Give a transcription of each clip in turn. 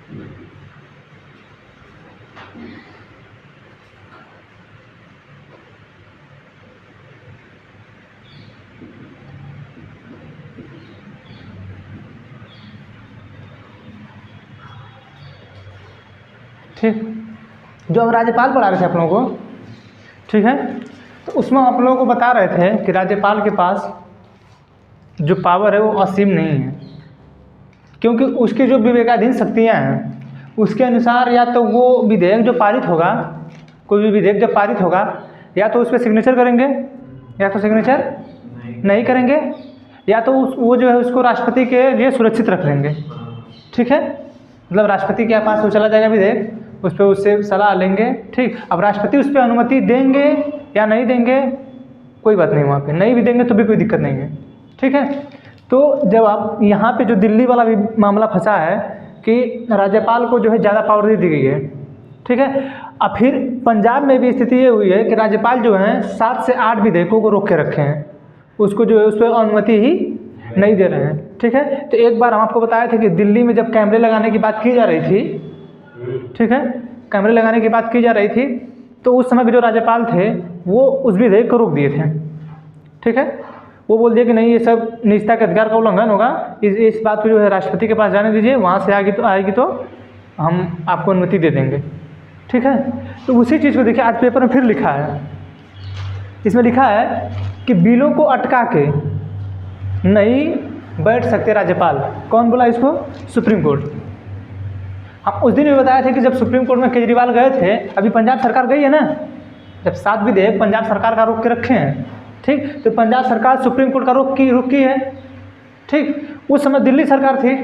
ठीक, जो हम राज्यपाल पढ़ा रहे थे आप लोगों को, ठीक है, तो उसमें आप लोगों को बता रहे थे कि राज्यपाल के पास जो पावर है वो असीम नहीं है, क्योंकि उसकी जो विवेकाधीन शक्तियाँ हैं उसके अनुसार या तो वो विधेयक जो पारित होगा, कोई भी विधेयक जब पारित होगा, या तो उस पर सिग्नेचर करेंगे या तो सिग्नेचर नहीं करेंगे, या तो वो जो है उसको राष्ट्रपति के लिए सुरक्षित रख लेंगे। ठीक है, मतलब राष्ट्रपति के पास वो चला जाएगा विधेयक, उस पर उससे सलाह लेंगे। ठीक, अब राष्ट्रपति उस पर अनुमति देंगे या नहीं देंगे कोई बात नहीं, वहाँ पे नहीं भी देंगे तो भी कोई दिक्कत नहीं है। ठीक है, तो जब आप यहाँ पे जो दिल्ली वाला भी मामला फंसा है कि राज्यपाल को जो है ज़्यादा पावर दे दी गई है। ठीक है, अब फिर पंजाब में भी स्थिति ये हुई है कि राज्यपाल जो हैं 7 से 8 विधेयकों को रोक के रखे हैं, उसको जो है उस पर अनुमति ही नहीं दे रहे हैं। ठीक है, तो एक बार हम आपको बताए थे कि दिल्ली में जब कैमरे लगाने की बात की जा रही थी, ठीक है, कैमरे लगाने की बात की जा रही थी, तो उस समय के जो राज्यपाल थे वो उस विधेयक को रोक दिए थे। ठीक है, वो बोल दिया कि नहीं, ये सब निजता के अधिकार का उल्लंघन होगा, इस बात को जो है राष्ट्रपति के पास जाने दीजिए, वहाँ से आएगी तो हम आपको अनुमति दे देंगे। ठीक है, तो उसी चीज़ को देखिए आज पेपर में फिर लिखा है, इसमें लिखा है कि बिलों को अटका के नहीं बैठ सकते राज्यपाल। कौन बोला इसको? Supreme court. हम उस दिन भी बताए थे कि जब सुप्रीम कोर्ट में केजरीवाल गए थे, अभी पंजाब सरकार गई है ना, जब 7 विधेयक पंजाब सरकार का रोक के रखे हैं, ठीक, तो पंजाब सरकार सुप्रीम कोर्ट का रुख की है। ठीक, उस समय दिल्ली सरकार थी,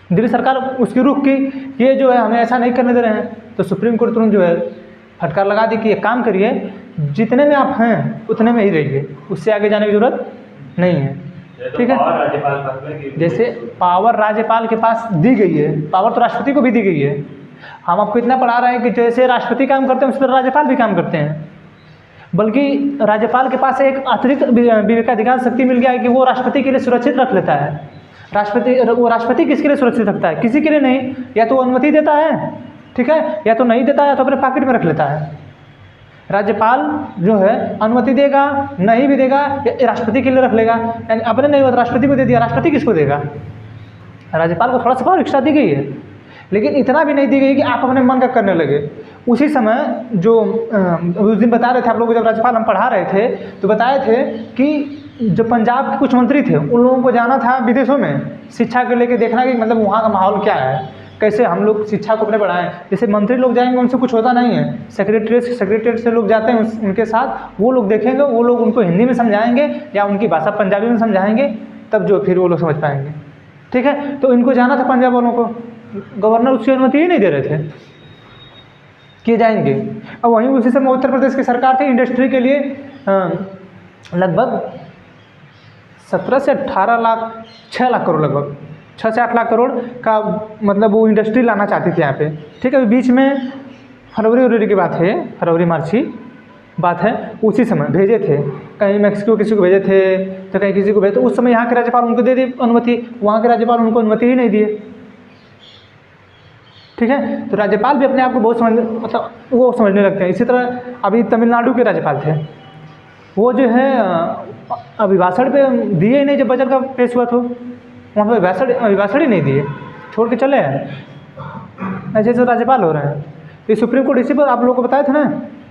दिल्ली सरकार उसकी रुख की, ये जो है हमें ऐसा नहीं करने दे रहे हैं, तो सुप्रीम कोर्ट तुरंत जो है फटकार लगा दी कि ये काम करिए, जितने में आप हैं उतने में ही रहिए, उससे आगे जाने की जरूरत नहीं है। ठीक है, जैसे पावर राज्यपाल के पास दी गई है, पावर तो राष्ट्रपति को भी दी गई है। हम आपको इतना पढ़ा रहे हैं कि जैसे राष्ट्रपति काम करते हैं उस तरह राज्यपाल भी काम करते हैं, बल्कि राज्यपाल के पास एक अतिरिक्त विवेकाधिकार शक्ति मिल गया है कि वो राष्ट्रपति के लिए सुरक्षित रख लेता है। राष्ट्रपति किसके लिए सुरक्षित रखता है? किसी के लिए नहीं, या तो अनुमति देता है, ठीक है, या तो नहीं देता है, या तो अपने पॉकेट में रख लेता है। राज्यपाल जो है अनुमति देगा, नहीं भी देगा, राष्ट्रपति के लिए रख लेगा, यानी अपने नहीं होता राष्ट्रपति को दे दिया, राष्ट्रपति किसको देगा? राज्यपाल को थोड़ा सा पावर एक्स्ट्रा दी गई है, लेकिन इतना भी नहीं दी गई कि आप अपने मन का करने लगे। उसी समय जो उस दिन बता रहे थे आप लोग, जब राज्यपाल हम पढ़ा रहे थे तो बताए थे कि जो पंजाब के कुछ मंत्री थे उन लोगों को जाना था विदेशों में शिक्षा के लेके, देखना कि मतलब वहाँ का माहौल क्या है, कैसे हम लोग शिक्षा को अपने बढ़ाएं। जैसे मंत्री लोग जाएंगे उनसे कुछ होता नहीं है, सेक्रेटरीट से लोग जाते हैं उनके साथ, वो लोग देखेंगे, वो लोग उनको हिंदी में समझाएंगे या उनकी भाषा पंजाबी में समझाएंगे, तब जो फिर वो लोग समझ पाएंगे। ठीक है, तो इनको जाना था पंजाब वालों को, गवर्नर उसकी अनुमति ही नहीं दे रहे थे कि जाएंगे। अब वहीं उसी समय उत्तर प्रदेश की सरकार थी, इंडस्ट्री के लिए लगभग 17 से 18 लाख 6 लाख करोड़, लगभग 6 से 8 लाख करोड़ का मतलब वो इंडस्ट्री लाना चाहती थी यहाँ पे। ठीक है, अभी बीच में फरवरी की बात है, फरवरी मार्च की बात है, उसी समय भेजे थे, कहीं मैक्सिको किसी को भेजे थे तो कहीं किसी को भेजे, तो उस समय यहाँ के राज्यपाल उनको दे दी अनुमति, वहाँ के राज्यपाल उनको अनुमति ही नहीं दिए। ठीक है, तो राज्यपाल भी अपने आप को बहुत मतलब वो समझने लगते हैं। इसी तरह अभी तमिलनाडु के राज्यपाल थे, वो जो है अभिभाषण पे दिए ही नहीं, जब बजट का पेश हुआ तो वहाँ पे अभिभाषण ही नहीं दिए, छोड़ के चले हैं, ऐसे ऐसे राज्यपाल हो रहे हैं। तो सुप्रीम कोर्ट, इसी पर आप लोगों को बताया था ना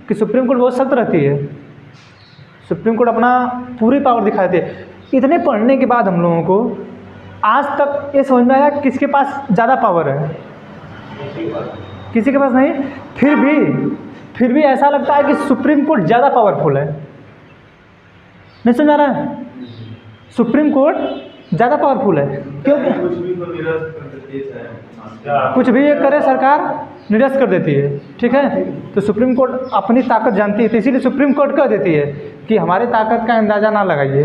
कि सुप्रीम कोर्ट बहुत सख्त रहती है, सुप्रीम कोर्ट अपना पूरी पावर दिखाती है। इतने पढ़ने के बाद हम लोगों को आज तक ये समझ में आया किसके पास ज़्यादा पावर है? किसी के पास नहीं। फिर भी ऐसा लगता है कि सुप्रीम कोर्ट ज़्यादा पावरफुल है। नहीं समझ आ रहा है? सुप्रीम कोर्ट ज़्यादा पावरफुल है क्योंकि कुछ भी ये करे सरकार निरस्त कर देती है। ठीक है, तो सुप्रीम कोर्ट अपनी ताकत जानती है, तो इसीलिए सुप्रीम कोर्ट कह देती है कि हमारी ताकत का अंदाजा ना लगाइए।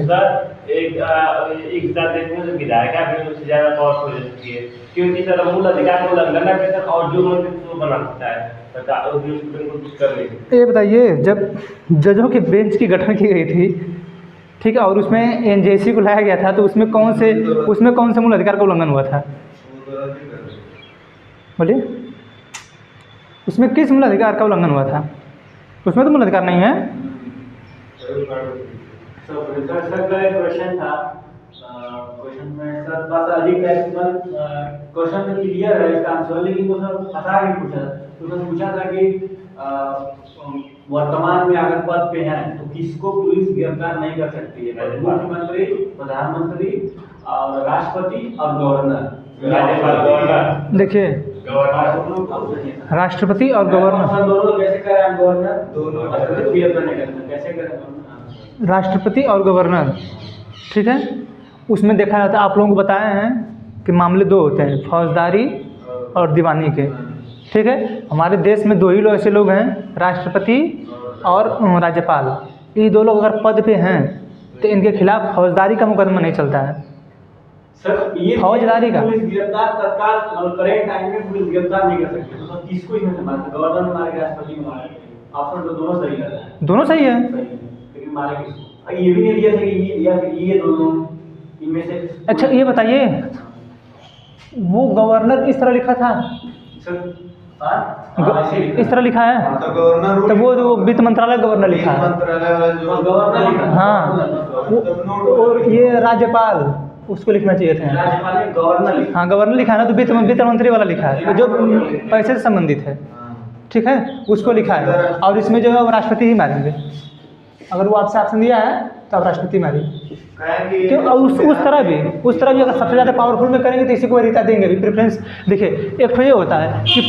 एक विधायक उससे ज़्यादा पावरफुल हो सकती है, क्योंकि सर मूल अधिकार को उल्लंघन ना करे और जो मंत्री बना सकता है सरकार, और जो सुप्रीम कोर्ट कुछ कर ले। ये बताइए, जब जजों की बेंच की गठन की गई थी, ठीक है, और उसमें एनजेसी को लाया गया था, तो उसमें कौन से मूल अधिकार का उल्लंघन हुआ था? बोलिए, उसमें किस मूल अधिकार का उल्लंघन हुआ था? उसमें तो मूल अधिकार नहीं है। सर एक क्वेश्चन था, क्वेश्चन में सर बस अधिक क्वेश्चन तो क्लियर है इसका आंसर, लेकिन वो सर फंसा के पूछा। तो सर पूछा था कि वर्तमान में अगर पद पे हैं तो किसको पुलिस गिरफ्तार नहीं कर सकती है? मुख्यमंत्री, प्रधानमंत्री और राष्ट्रपति और गवर्नर। देखिए, राष्ट्रपति और गवर्नर दोनों कैसे करें? गवर्नर दोनों कैसे करें? राष्ट्रपति और गवर्नर, ठीक है। उसमें देखा जाता है, आप लोगों को बताए हैं कि मामले दो होते हैं, फौजदारी और दीवानी के, ठीक है। हमारे देश में दो ही लोग ऐसे लोग हैं, राष्ट्रपति और राज्यपाल। ये दो लोग अगर पद पे हैं तो इनके खिलाफ फौजदारी का मुकदमा नहीं चलता है। सर ये फौजदारी का पुलिस गिरफ्तार तत्काल करेंट टाइम में पुलिस गिरफ्तार नहीं कर सकती, तो सर किसको इसमें से मारे? गवर्नर मारे, राष्ट्रपति को मारे? ऑप्शन तो दोनों सही लग रहा है। दोनों सही है, लेकिन मारे किसको? ये भी नहीं दिया था कि ये दोनों इनमें से। अच्छा ये बताइए, वो गवर्नर इस तरह लिखा था? सर इस तरह लिखा है तो गवर्नर, तो वो जो वित्त मंत्रालय गवर्नर लिखा है, गवर्नर लिखा। हाँ, और ये राज्यपाल, उसको लिखना चाहिए था। राज्यपाल ने गवर्नर लिखा। हाँ, गवर्नर लिखा है ना, तो वित्त मंत्री वाला लिखा है, जो पैसे से संबंधित है, ठीक है, उसको लिखा है। और इसमें जो है वो राष्ट्रपति ही मारेंगे। अगर वो आपसे ऑप्शन दिया है तो आप राष्ट्रपति मारिए। क्यों? और उस तरह भी अगर सबसे ज़्यादा पावरफुल में करेंगे तो इसी को वरीयता देंगे भी। प्रेफरेंस देखिए, एक तो ये होता है कि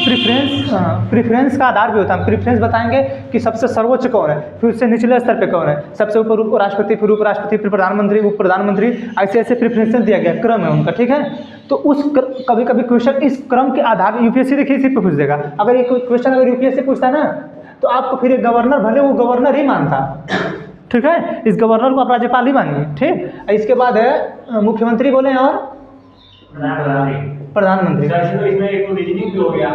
प्रेफरेंस का आधार भी होता है। प्रेफरेंस बताएंगे कि सबसे सर्वोच्च कौन है, फिर उससे निचले स्तर पे कौन है, सबसे ऊपर राष्ट्रपति, फिर उपराष्ट्रपति, फिर प्रधानमंत्री, उप प्रधानमंत्री, ऐसे ऐसे प्रेफरेंसेस दिया गया, क्रम है उनका, ठीक है। तो कभी कभी क्वेश्चन इस क्रम के आधार, यूपीएससी देखिए इसी पे पूछ देगा। अगर ये क्वेश्चन अगर यूपीएससी पूछता है ना, तो आपको फिर एक गवर्नर, भले वो गवर्नर ही मानता, ठीक है, इस गवर्नर को आप राज्यपाल ही मानिए, ठीक। इसके बाद है मुख्यमंत्री बोले और प्रधानमंत्री। तो इसमें एक रीजनिंग भी हो गया,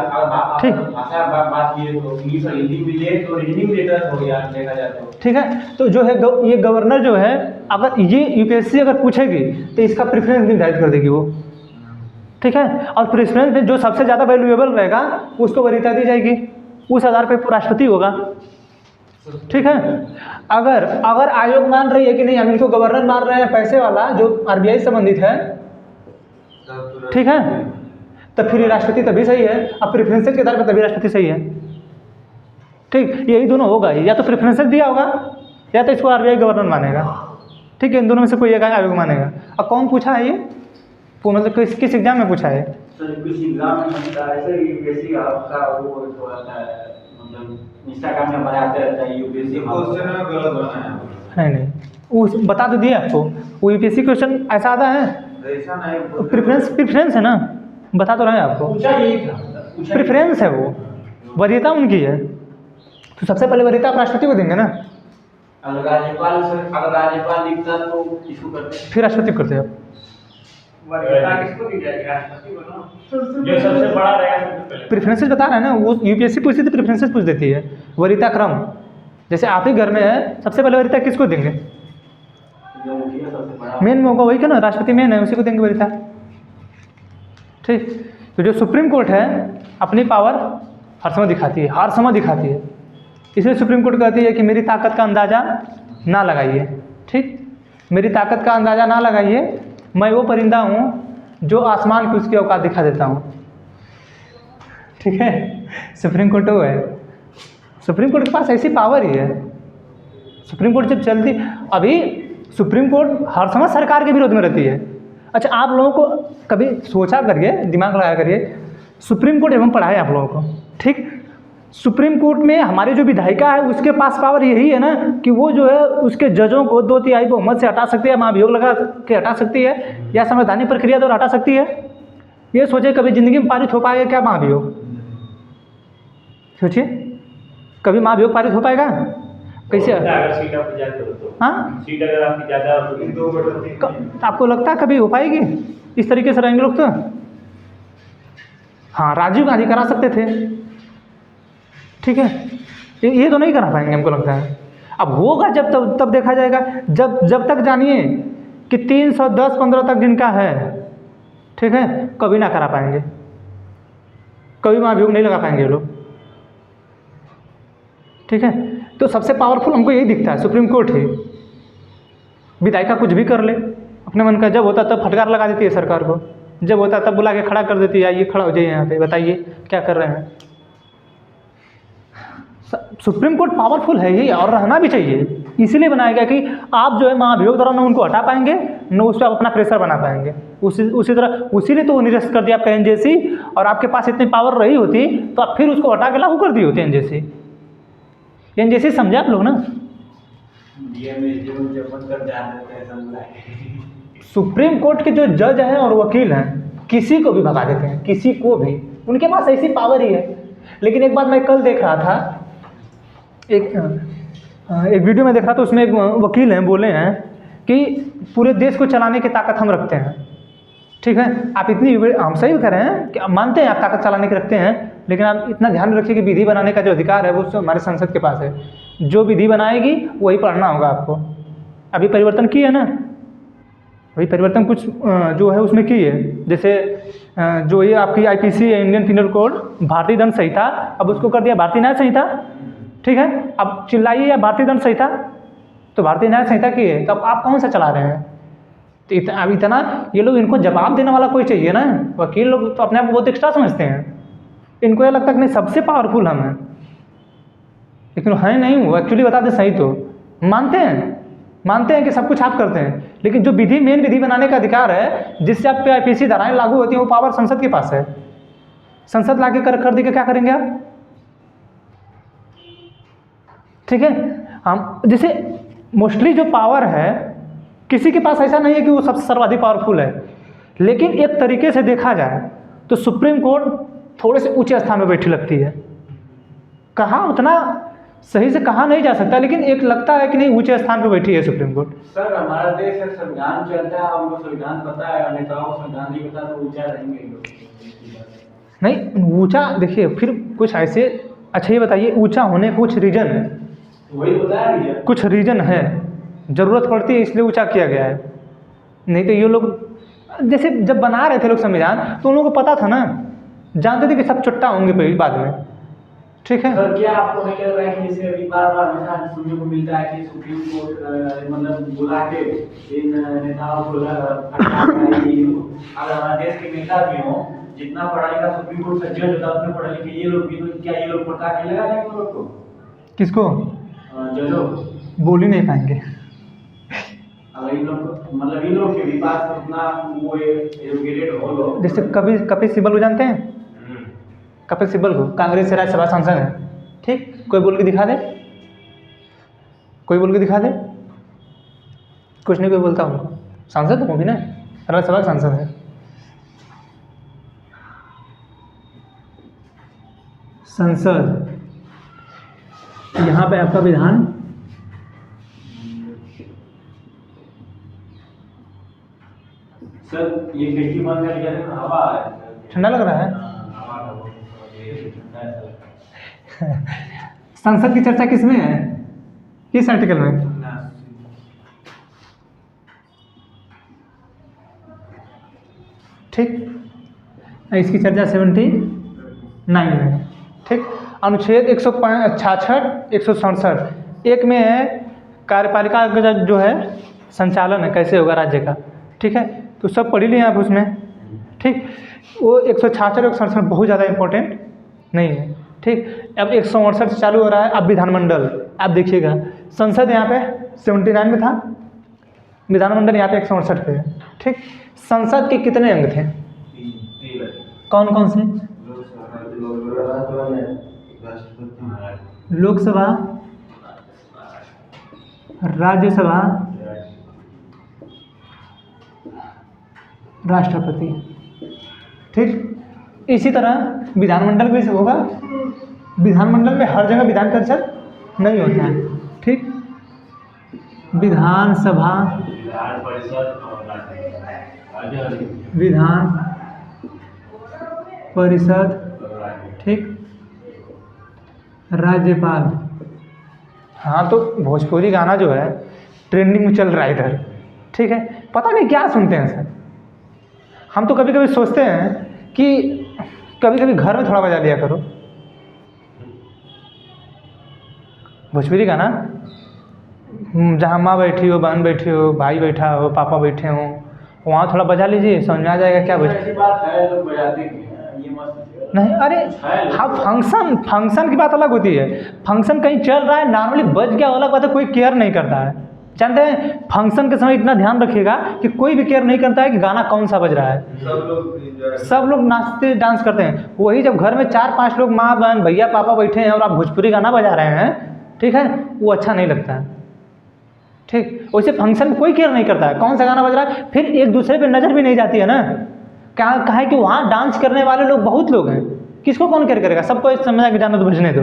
ठीक। भाषा बात किए तो इंग्लिश और हिंदी मिले तो रीजनिंग लेटर हो गया, देखा जाए तो, ठीक है। तो जो है ये गवर्नर जो है, अगर ये यूपीएससी अगर पूछेगी तो इसका प्रेफरेंस निर्धारित कर देगी वो, ठीक है। और प्रेफरेंस में जो सबसे ज़्यादा वैल्यूएबल रहेगा उसको वरीयता दी जाएगी, उस आधार पर राष्ट्रपति होगा, ठीक है। अगर आयोग मान रही है कि नहीं, हम इनको गवर्नर मान रहे हैं पैसे वाला जो आरबीआई संबंधित है, ठीक है, तो फिर राष्ट्रपति तभी सही है। अब प्रेफरेंसेस के आधार पर तभी राष्ट्रपति सही है, ठीक। यही दोनों होगा, या तो प्रेफरेंसेस दिया होगा या तो इसको आरबीआई गवर्नर मानेगा, ठीक है। इन दोनों में से कोई एक आयोग मानेगा। अब कौन पूछा है ये, वो मतलब किस एग्जाम में पूछा है? सर कुछ एग्जाम में बनता है ऐसे यूपीएससी आपका वो होता है, मतलब इंस्टाग्राम में बनाते रहता है यूपीएससी क्वेश्चन में गलत बनाया नहीं, वो बता तो दिया आपको, वो यूपीएससी क्वेश्चन ऐसा आता है, ऐसा नहीं, प्रेफरेंस है ना, बता तो रहे हैं आपको, पूछा यही था, प्रेफरेंस है, वो वरीयता उनकी है। तो सबसे पहले वरीयता आप राष्ट्रपति को देंगे ना। अगर राज्यपाल लिखता तो किसको करते? फिर राष्ट्रपति को करते हैं आप। वरीयता किसको दी जाएगी? राष्ट्रपति को ना, जो सबसे बड़ा रहेगा सबसे पहले। प्रेफरेंसेस बता रहे हैं ना, वो यूपीएससी पूछती थी, प्रेफरेंसेस पूछ देती है, वरीयता क्रम। जैसे आप ही घर में है, सबसे पहले वरीयता किसको देंगे? जो मुखिया सबसे बड़ा मेन मौका वही का ना, राष्ट्रपति मेन है, उसी को देंगे वरीयता, ठीक। तो जो सुप्रीम कोर्ट है अपनी पावर हर समय दिखाती है, इसलिए सुप्रीम कोर्ट कहती है कि मेरी ताकत का अंदाज़ा ना लगाइए, ठीक। मेरी ताकत का अंदाज़ा ना लगाइए, मैं वो परिंदा हूँ जो आसमान की उसकी औकात दिखा देता हूँ, ठीक है। सुप्रीम कोर्ट वो है, सुप्रीम कोर्ट के पास ऐसी पावर ही है। सुप्रीम कोर्ट जब चलती, अभी सुप्रीम कोर्ट हर समय सरकार के विरोध में रहती है। अच्छा, आप लोगों को कभी सोचा करिए, दिमाग लगाया करिए, सुप्रीम कोर्ट एवं पढ़ाए आप लोगों को, ठीक। सुप्रीम कोर्ट में हमारी जो विधायिका है उसके पास पावर यही है ना कि वो जो है उसके जजों को 2/3 बहुमत से हटा सकती है, महाभियोग लगा के हटा सकती है, या संवैधानिक प्रक्रिया द्वारा हटा सकती है। ये सोचिए कभी ज़िंदगी में पारित हो पाएगा क्या महाभियोग? सोचिए, कभी महाभियोग पारित हो पाएगा? कैसे? अगर सीट आप जाते हो तो, हाँ, सीट अगर आपकी ज़्यादा हो तो 2 वोट आपको लगता है कभी हो पाएगी? इस तरीके से रहेंगे लोग तो। हाँ, राजीव गांधी करा सकते थे, ठीक है, ये तो नहीं करा पाएंगे हमको लगता है। अब होगा जब तब देखा जाएगा। जब तक जानिए कि 310-15 तक जिनका है, ठीक है, कभी ना करा पाएंगे, कभी महाभियोग नहीं लगा पाएंगे ये लोग। ठीक है, तो सबसे पावरफुल हमको यही दिखता है, सुप्रीम कोर्ट ही। विधायिका कुछ भी कर ले अपने मन का, जब होता तब फटकार लगा देती है सरकार को, जब होता तब बुला के खड़ा कर देती है, आइए खड़ा हो जाइए यहाँ पे, बताइए क्या कर रहे हैं। सुप्रीम कोर्ट पावरफुल है ही और रहना भी चाहिए, इसीलिए बनाया गया कि आप जो है महाभियोग द्वारा न उनको हटा पाएंगे न उस पर आप अपना प्रेशर बना पाएंगे। उसी तरह उसीलिए तो वो निरस्त कर दिया आपका एनजेसी, और आपके पास इतनी पावर रही होती तो आप फिर उसको हटा के लागू कर दिए होते एनजेसी। एनजेसी समझे आप लोग ना। सुप्रीम कोर्ट के जो जज हैं और वकील हैं किसी को भी भगा देते हैं, किसी को भी, उनके पास ऐसी पावर ही है। लेकिन एक बात मैं कल देख रहा था, एक वीडियो में देख रहा था, उसमें एक वकील हैं बोले हैं कि पूरे देश को चलाने की ताकत हम रखते हैं। ठीक है, आप इतनी, हम सही कह रहे हैं कि मानते हैं आप ताकत चलाने की रखते हैं, लेकिन आप इतना ध्यान रखिए कि विधि बनाने का जो अधिकार है वो हमारे संसद के पास है। जो विधि बनाएगी वही पढ़ना होगा आपको। अभी परिवर्तन किए ना, वही परिवर्तन कुछ जो है उसमें की है, जैसे जो ये आपकी आईपीसी इंडियन पिनल कोड, भारतीय दंड संहिता, अब उसको कर दिया भारतीय न्याय संहिता। ठीक है, अब चिल्लाइए या भारतीय दंड संहिता, तो भारतीय न्याय संहिता की है, तो अब आप कौन सा चला रहे हैं। तो अब इतना ये लोग, इनको जवाब देने वाला कोई चाहिए ना। वकील लोग तो अपने आप को बहुत एक्स्ट्रा समझते हैं, इनको ये लगता है कि नहीं सबसे पावरफुल हम हैं, लेकिन है नहीं। वो एक्चुअली बता दें सही तो मानते हैं कि सब कुछ आप करते हैं, लेकिन जो विधि, मेन विधि बनाने का अधिकार है जिससे आप पे आईपीसी धाराएं लागू होती हैं, वो पावर संसद के पास है। संसद लाके कर देके क्या करेंगे आप। ठीक है, हम जैसे मोस्टली जो पावर है किसी के पास ऐसा नहीं है कि वो सबसे सर्वाधिक पावरफुल है, लेकिन एक तरीके से देखा जाए तो सुप्रीम कोर्ट थोड़े से ऊंचे स्थान में बैठी लगती है। कहाँ उतना सही से कहा नहीं जा सकता, लेकिन एक लगता है कि नहीं ऊंचे स्थान पर बैठी है सुप्रीम कोर्ट। सर हमारा देश है, संविधान चलता है, हमको संविधान पता है, नेताओं को संविधान नहीं पता तो ऊंचा रहेंगे लोग। नहीं ऊंचा, देखिए फिर कुछ ऐसे, अच्छा ये बताइए ऊंचा होने का कुछ रीजन है, वही बताया रीजन, कुछ रीजन है, ज़रूरत पड़ती है इसलिए ऊंचा किया गया है। नहीं तो ये लोग जैसे जब बना रहे थे लोग संविधान, तो उन लोगों को पता था ना, जानते थे कि सब चुट्टा होंगे बाद में। ठीक है सर, क्या आपको नहीं लग रहा है कि जैसे अभी बार-बार हमेशा सुनने को मिलता है कि सुप्रीम कोर्ट मतलब बुला के इन नेताओं को अगर हमारे देश के नेता भी हों, जितना पढ़ा लिखा सुप्रीम कोर्ट से जज होता है उतने पढ़े लिखे ये लोग भी, तो क्या ये लोग पता के लगा देंगे लोग को? किसको? जजों बोल ही नहीं पाएंगे। अगर इन लोग मतलब इन लोग के भी पास उतना वो एजुकेटेड हो लोग, जैसे कपिल सिब्बल को जानते हैं, कपिल सिब्बल को, कांग्रेस से राज्यसभा सांसद है। ठीक, कोई बोल के दिखा दे, कोई बोल के दिखा दे, कुछ नहीं कोई बोलता उनको, सांसद तो वो भी ना राज्यसभा सांसद है। संसद, यहाँ पे आपका विधान, सर ये खिड़की बंद कर दिया, हवा ठंडा लग रहा है। संसद की चर्चा किसमें है, किस आर्टिकल में? ठीक, इसकी चर्चा 79 में। ठीक, अनुच्छेद 166, 167 एक में है कार्यपालिका का जो है संचालन है कैसे होगा राज्य का। ठीक है, तो सब पढ़ लिए आप उसमें। ठीक, वो 166 167 बहुत ज़्यादा इम्पोर्टेंट नहीं है। ठीक, अब 168 से चालू हो रहा है। अब विधानमंडल, आप देखिएगा संसद यहाँ पे 79 में था, विधानमंडल यहाँ पे 168 पे है। ठीक, संसद के कितने अंग थे, कौन कौन से? लोकसभा, राज्यसभा, राष्ट्रपति। ठीक, इसी तरह विधानमंडल भी होगा। विधानमंडल में हर जगह विधान परिषद नहीं होता है। ठीक, विधानसभा, विधान परिषद, ठीक, राज्यपाल। हाँ, तो भोजपुरी गाना जो है ट्रेंडिंग में चल रहा है इधर। ठीक है, पता नहीं क्या सुनते हैं सर। हम तो कभी कभी सोचते हैं कि कभी कभी घर में थोड़ा बजा लिया करो भोजपुरी गाना। जहाँ माँ बैठी हो, बहन बैठी हो, भाई बैठा हो, पापा बैठे हो, वहाँ थोड़ा बजा लीजिए, समझ में आ जाएगा क्या ऐसी बात है, लोग बजाते भी हैं, ये मत सोचिए। नहीं। अरे हाँ, फंक्शन की बात अलग होती है। फंक्शन कहीं चल रहा है, नॉर्मली बज गया अलग बात है, कोई केयर नहीं करता है। जानते हैं फंक्शन के समय इतना ध्यान रखिएगा कि कोई भी केयर नहीं करता है कि गाना कौन सा बज रहा है। सब लोग नाचते डांस करते हैं। वही जब घर में 4-5 लोग माँ बहन भैया पापा बैठे हैं और आप भोजपुरी गाना बजा रहे हैं, ठीक है, वो अच्छा नहीं लगता है। ठीक, वैसे फंक्शन में कोई केयर नहीं करता है कौन सा गाना बज रहा है, फिर एक दूसरे पे नज़र भी नहीं जाती है ना। क्या है कि वहाँ डांस करने वाले लोग बहुत लोग हैं, किसको कौन केयर करेगा, सबको इस समझा के जाना तो बजने दो।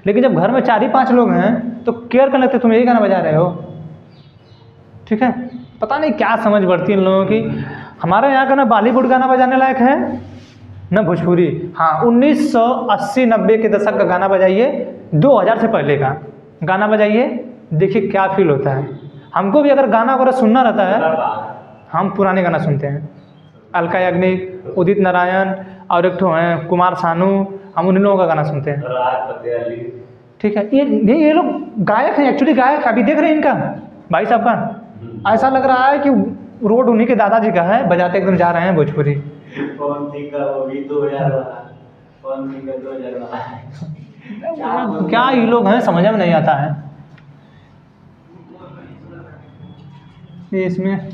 लेकिन जब घर में 4 ही 5 लोग हैं तो केयर करने लगते तुम यही गाना बजा रहे हो। ठीक है, पता नहीं क्या समझ बढ़ती है इन लोगों की। हमारे यहाँ का ना बॉलीवुड गाना बजाने लायक है ना भोजपुरी। हाँ, 1980-90 के दशक का गाना बजाइए, 2000 से पहले का गाना बजाइए, देखिए क्या फील होता है। हमको भी अगर गाना वगैरह सुनना रहता है, हम पुराने गाना सुनते हैं। अलका याग्निक, उदित नारायण और एक ठो हैं कुमार सानू, हम उन लोगों का गाना सुनते हैं। ठीक है, ये लोग गायक हैं, एक्चुअली गायक। अभी देख रहे हैं इनका भाई साहब का, ऐसा लग रहा है कि रोड उन्हीं के दादाजी का है, बजाते एकदम जा रहे हैं भोजपुरी। कौन सी का वो भी 2000 वाला, कौन सी का 2000 वाला, क्या ये लोग हैं समझ में नहीं आता है। ये इसमें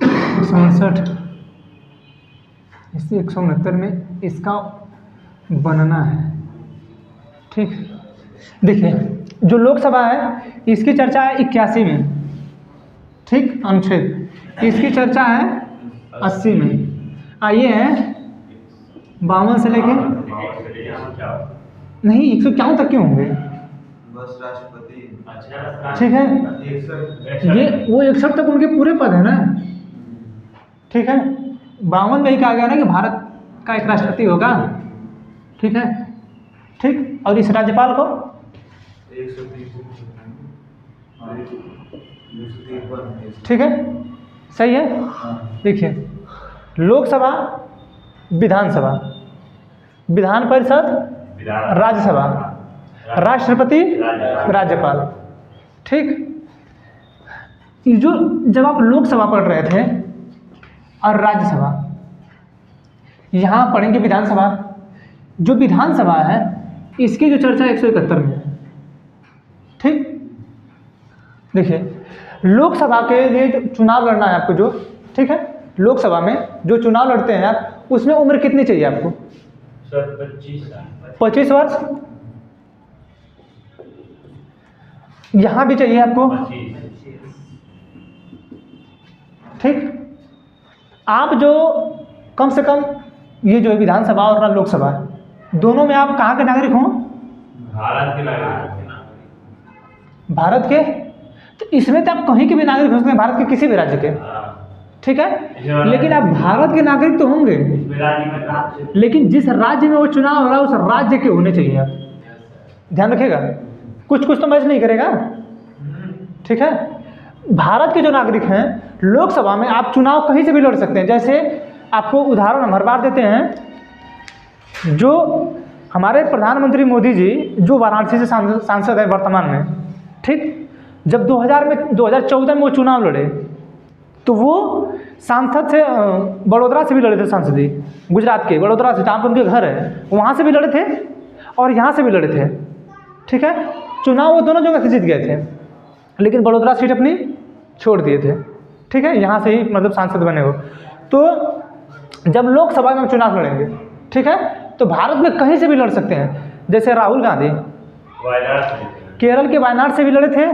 169, इसी 169 में इसका बनना है। ठीक, देखिए जो लोकसभा है इसकी चर्चा है 81 में, ठीक, अनुच्छेद। इसकी चर्चा है 80 में। आइए हैं 52 से लेके नहीं 151 तक क्यों होंगे, बस राष्ट्रपति। ठीक है, ये वो 61 तक उनके पूरे पद है ना। ठीक है, 52 में ही कहा गया ना कि भारत का एक राष्ट्रपति होगा। ठीक है, ठीक, और इस राज्यपाल को 130। ठीक है, सही है। देखिए लोकसभा, विधानसभा, विधान परिषद, राज्यसभा, राष्ट्रपति, राज्यपाल। ठीक, ये जो जब आप लोकसभा पढ़ रहे थे और राज्यसभा, यहाँ पढ़ेंगे विधानसभा। जो विधानसभा है इसकी जो चर्चा 171 में है। ठीक, देखिए लोकसभा के लिए जो चुनाव लड़ना है आपको, जो ठीक है, लोकसभा में जो चुनाव लड़ते हैं आप, उसमें उम्र कितनी चाहिए आपको? सर 25 25 वर्ष। यहाँ भी चाहिए आपको। 25। ठीक, आप जो कम से कम ये जो है विधानसभा और ना लोकसभा, दोनों में आप कहाँ के नागरिक हों? भारत के नागरिक। भारत के, तो इसमें तो आप कहीं के भी नागरिक हो सकते हैं, भारत के किसी भी राज्य के। ठीक है, लेकिन आप भारत के नागरिक तो होंगे, लेकिन जिस राज्य में वो चुनाव हो रहा है उस राज्य के होने चाहिए। आप ध्यान रखिएगा, कुछ तो मैच नहीं करेगा। ठीक है, भारत के जो नागरिक हैं, लोकसभा में आप चुनाव कहीं से भी लड़ सकते हैं। जैसे आपको उदाहरण हम हर बार देते हैं, जो हमारे प्रधानमंत्री मोदी जी जो वाराणसी से सांसद है वर्तमान में, ठीक, जब 2014 में वो चुनाव लड़े तो वो सांसद से बड़ोदरा से भी लड़े थे, सांसदी गुजरात के बड़ोदरा से, जहाँ पर उनके घर है वहाँ से भी लड़े थे और यहाँ से भी लड़े थे। ठीक है, चुनाव वो दोनों जगह से जीत गए थे, लेकिन बड़ोदरा सीट अपनी छोड़ दिए थे। ठीक है, यहाँ से ही मतलब सांसद बने हो। तो जब लोकसभा में चुनाव लड़ेंगे, ठीक है, तो भारत में कहीं से भी लड़ सकते हैं। जैसे राहुल गांधी केरल के वायनाड से भी लड़े थे,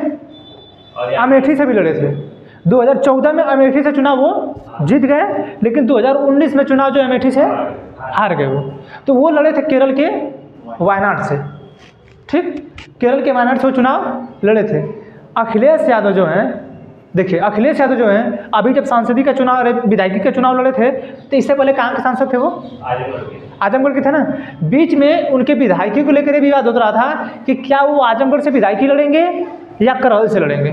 अमेठी से भी लड़े थे। 2014 में अमेठी से चुनाव वो जीत गए, लेकिन 2019 में चुनाव जो अमेठी से हार गए वो, तो वो लड़े थे केरल के वायनाड से। ठीक, केरल के वायनाड से वो चुनाव लड़े थे। अखिलेश यादव जो हैं, देखिए अखिलेश यादव जो हैं, अभी जब सांसदी का चुनाव, विधायकी का चुनाव लड़े थे, तो इससे पहले कहाँ के सांसद थे वो? आजमगढ़ के थे ना। बीच में उनके विधायकी को लेकर विवाद होता रहा था कि क्या वो आजमगढ़ से विधायकी लड़ेंगे या करौली से लड़ेंगे।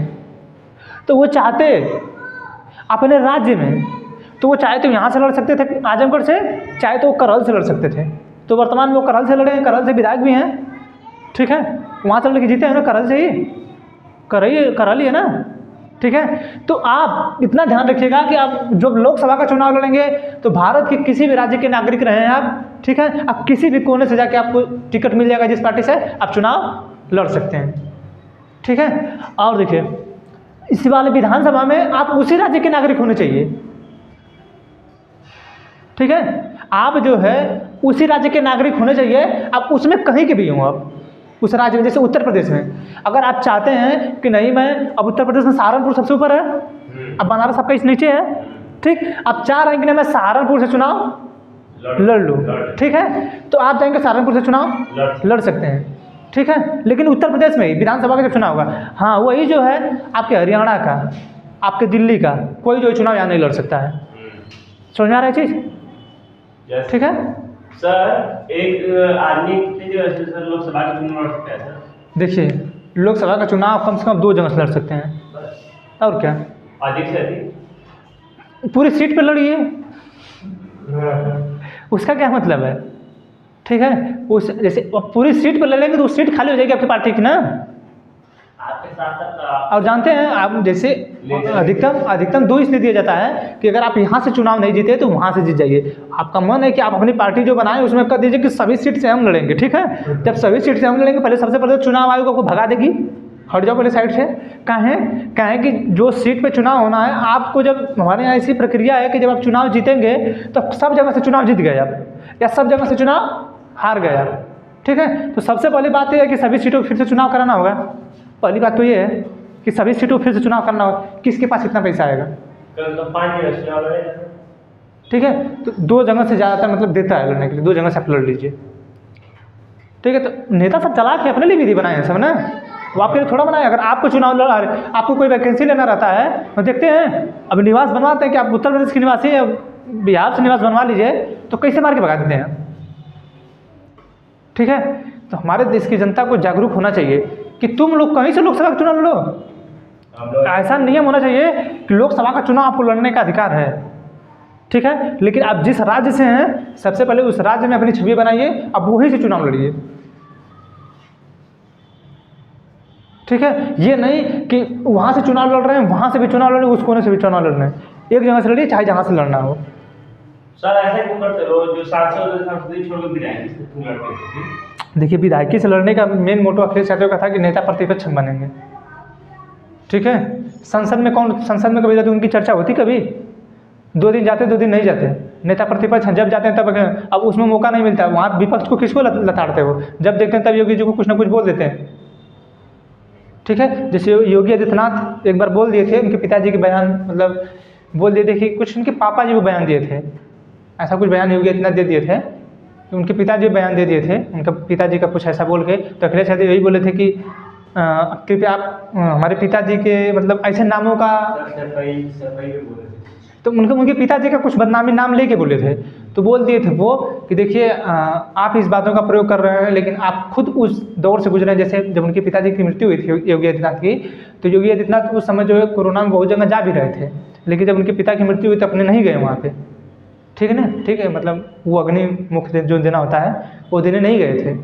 तो वो चाहते अपने राज्य में, तो वो चाहे तो यहाँ से लड़ सकते थे आजमगढ़ से, चाहे तो वो करहल से लड़ सकते थे। तो वर्तमान में वो करहल से लड़े हैं, करहल से विधायक भी हैं, ठीक है, वहाँ से लड़ के जीते हैं ना, करहल से ही, करहल ही है ना, ठीक है। तो आप इतना ध्यान रखिएगा कि आप जब लोकसभा का चुनाव लड़ेंगे तो भारत के किसी भी राज्य के नागरिक रहे हैं आप, ठीक है, आप किसी भी कोने से जाके आपको टिकट मिल जाएगा, जिस पार्टी से आप चुनाव लड़ सकते हैं, ठीक है। और देखिए इस वाले विधानसभा में आप उसी राज्य के नागरिक होने चाहिए, ठीक है, आप जो है उसी राज्य के नागरिक होने चाहिए, आप उसमें कहीं के भी हों, आप उस राज्य में, जैसे उत्तर प्रदेश में अगर आप चाहते हैं कि नहीं मैं अब उत्तर प्रदेश में सहारनपुर सबसे ऊपर है, अब बनारस आपका इस नीचे है, ठीक, आप चाह रहे हैं कि नहीं मैं सहारनपुर से चुनाव लड़ लूँ, ठीक है, तो आप जाएंगे सहारनपुर से चुनाव लड़ सकते हैं, ठीक है। लेकिन उत्तर प्रदेश में ही विधानसभा का जब चुनाव होगा, हाँ वही जो है आपके हरियाणा का, आपके दिल्ली का कोई जो चुनाव यहाँ नहीं लड़ सकता है, समझ में आ रहा है चीज़, ठीक है। सर एक आदमी कितनी जगह से सर लोकसभा का चुनाव लड़ सकता है सर? देखिए लोकसभा का चुनाव कम से कम 2 जगह से लड़ सकते हैं, और क्या, अधिक से अधिक पूरी सीट पे लड़िए, उसका क्या मतलब है, ठीक है, उस जैसे पूरी सीट पर लड़ेंगे तो उस सीट खाली हो जाएगी आपकी पार्टी की ना, आपके साथ साथ और जानते हैं आप जैसे अधिकतम 2 इसलिए दिया जाता है कि अगर आप यहाँ से चुनाव नहीं जीते तो वहाँ से जीत जाइए। आपका मन है कि आप अपनी पार्टी जो बनाए उसमें कर दीजिए कि सभी सीट से हम लड़ेंगे, ठीक है, जब सभी सीट से हम लड़ेंगे पहले सबसे पहले चुनाव आयोग आपको भगा देगी, हट जाओ पहले साइड से। कहें कि जो सीट पे चुनाव होना है आपको, जब हमारे यहाँ ऐसी प्रक्रिया है कि जब आप चुनाव जीतेंगे तो सब जगह से चुनाव जीत गए आप, या सब जगह से चुनाव हार गए आप, ठीक है। तो सबसे पहली बात यह है कि सभी सीटों पर फिर से चुनाव कराना होगा, पहली बात तो ये है कि सभी सीटों पर फिर से चुनाव करना होगा, किसके पास इतना पैसा आएगा, तो 5 जगह से चुनाव लड़ेगा, ठीक है। तो 2 जगह से ज़्यादातर मतलब देता है लड़ने के लिए, 2 जगह से आप लड़ लीजिए, ठीक है। तो नेता सब चला के अपने लिए विधि बनाए हैं सब ना, वो आपके लिए थोड़ा बनाए। अगर आपको चुनाव लड़ा, आपको कोई वैकेंसी लेना रहता है तो देखते हैं, अब निवास बनवाते हैं कि आप उत्तर प्रदेश के निवासी या बिहार से निवास बनवा लीजिए, तो कैसे मार के भगा देते हैं, ठीक है। तो हमारे देश की जनता को जागरूक होना चाहिए कि तुम लोग कहीं से लोकसभा का चुनाव लड़ो, ऐसा नियम होना चाहिए कि लोकसभा का चुनाव आपको लड़ने का अधिकार है, ठीक है। लेकिन आप जिस राज्य से हैं सबसे पहले उस राज्य में अपनी छवि बनाइए, अब वहीं से चुनाव लड़िए, ठीक है। ये नहीं कि वहाँ से चुनाव लड़ रहे हैं, वहाँ से भी चुनाव लड़ रहे हैं, उस कोने से भी चुनाव लड़ रहे हैं, एक जगह से लड़िए चाहे जहाँ से लड़ना हो। सर ऐसा क्यों करते हो जो सांसद छोड़ के विधायक से क्यों लड़ते हो? देखिए विधायकी से लड़ने का मेन मोटो अखिलेश यादव का था कि नेता प्रतिपक्ष हम बनेंगे, ठीक है। संसद में कभी जाते उनकी चर्चा होती, कभी 2 दिन जाते 2 दिन नहीं जाते, नेता प्रतिपक्ष जब जाते हैं तब, अब उसमें मौका नहीं मिलता, वहाँ विपक्ष को किसको लताड़ते हो, जब देखते हैं तब योगी जी को कुछ ना कुछ बोल देते हैं, ठीक है। जैसे योगी आदित्यनाथ एक बार बोल दिए थे, उनके पिताजी के बयान मतलब बोल दिए थे कि कुछ उनके पापा जी को बयान दिए थे, ऐसा कुछ बयान योगी आदित्यनाथ दे दिए थे, तो उनके पिताजी बयान दे दिए थे, उनका पिताजी का कुछ ऐसा बोल के, तो अखिलेश यादव यही बोले थे कि कृपया आप हमारे पिताजी के मतलब ऐसे नामों का, तो उनके पिताजी का कुछ बदनामी नाम लेके बोले थे, तो बोल दिए थे वो कि देखिए आप इस बातों का प्रयोग कर रहे हैं, लेकिन आप खुद उस दौर से गुजरे, जैसे जब उनके पिताजी की मृत्यु हुई थी योगी आदित्यनाथ की, तो योगी आदित्यनाथ उस समय जो है कोरोना में बहुत जगह जा भी रहे थे, लेकिन जब उनके पिता की मृत्यु हुई तो अपने नहीं गए वहाँ पे, ठीक है ना, ठीक है, मतलब वो अग्नि मुख जो देना होता है वो देने नहीं गए थे,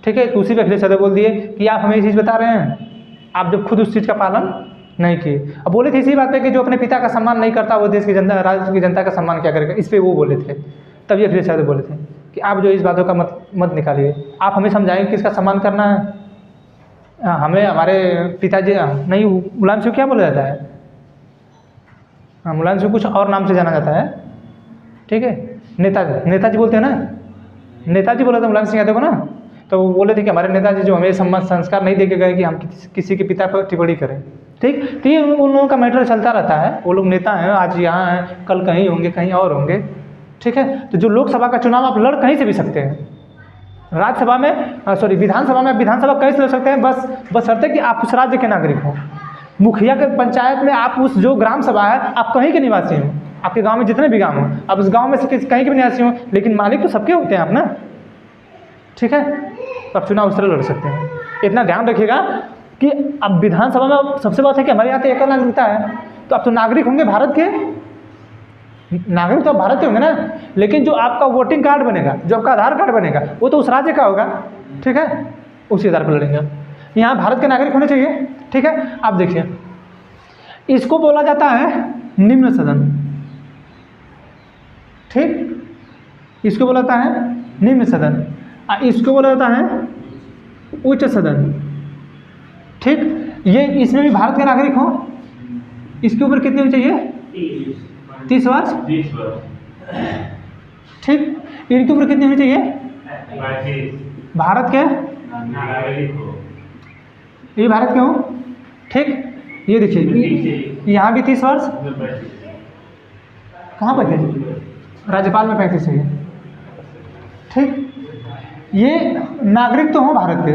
ठीक है। तो उसी पर अखिलेश यादव बोल दिए कि आप हमें ये चीज़ बता रहे हैं, आप जब खुद उस चीज़ का पालन नहीं किए। अब बोले थे इसी बात पे कि जो अपने पिता का सम्मान नहीं करता वो देश की जनता, राज्य की जनता का सम्मान क्या करेगा, इस पर वो बोले थे। तभी अखिलेश यादव बोले थे कि आप जो इस बातों का मत निकालिए, आप हमें समझाएंगे किसका सम्मान करना है। हमें हमारे पिताजी नहीं, मुलायम सिंह क्या बोला जाता है, मुलायम सिंह कुछ और नाम से जाना जाता है, ठीक है, नेताजी बोलते हैं ना, नेताजी बोला था मुलायम सिंह यादव को ना, तो वो बोले थे कि हमारे नेताजी जो हमें सम्मान संस्कार नहीं देके गए कि हम किसी के पिता पर टिप्पणी करें, ठीक। तो ये उन लोगों का मैटर चलता रहता है, वो लोग नेता हैं, आज यहाँ हैं, कल कहीं होंगे, कहीं और होंगे, ठीक है। तो जो लोकसभा का चुनाव आप लड़ कहीं से भी सकते हैं, राज्यसभा में सॉरी विधानसभा में, विधानसभा कहीं से लड़ सकते हैं, बस शर्त है कि आप उस राज्य के नागरिक हो। मुखिया के पंचायत में आप उस जो ग्राम सभा है आप कहीं के निवासी हो, आपके गांव में जितने भी गांव हो आप उस गांव में से कहीं के भी निवासी हो, लेकिन मालिक तो सबके होते हैं आप ना, ठीक है। तो आप चुनाव उस तरह लड़ सकते हैं। इतना ध्यान रखिएगा कि अब विधानसभा में सबसे बात है कि हमारे यहाँ तो एकल नागरिकता है, तो आप तो नागरिक होंगे भारत के, नागरिक तो आप भारत के होंगे ना, लेकिन जो आपका वोटिंग कार्ड बनेगा, जो आपका आधार कार्ड बनेगा, वो तो उस राज्य का होगा, ठीक है, उसी आधार पर लड़ेंगे। यहाँ भारत के नागरिक होने चाहिए, ठीक है। आप देखिए, इसको बोला जाता है निम्न सदन, ठीक, इसको बोला जाता है निम्न सदन, इसको बोला जाता है उच्च सदन, ठीक। ये इसमें भी भारत के नागरिक हो, इसके ऊपर कितनी होनी चाहिए? 30 वर्ष, 20 वर्ष, ठीक। इनके ऊपर कितनी होनी चाहिए? 22 भारत के, नागरिक हो, ये भारत के हो, ठीक। ये देखिए, यहाँ भी 30 वर्ष, कहाँ पर है? राज्यपाल में 35 है, ठीक। ये नागरिक तो हो भारत के,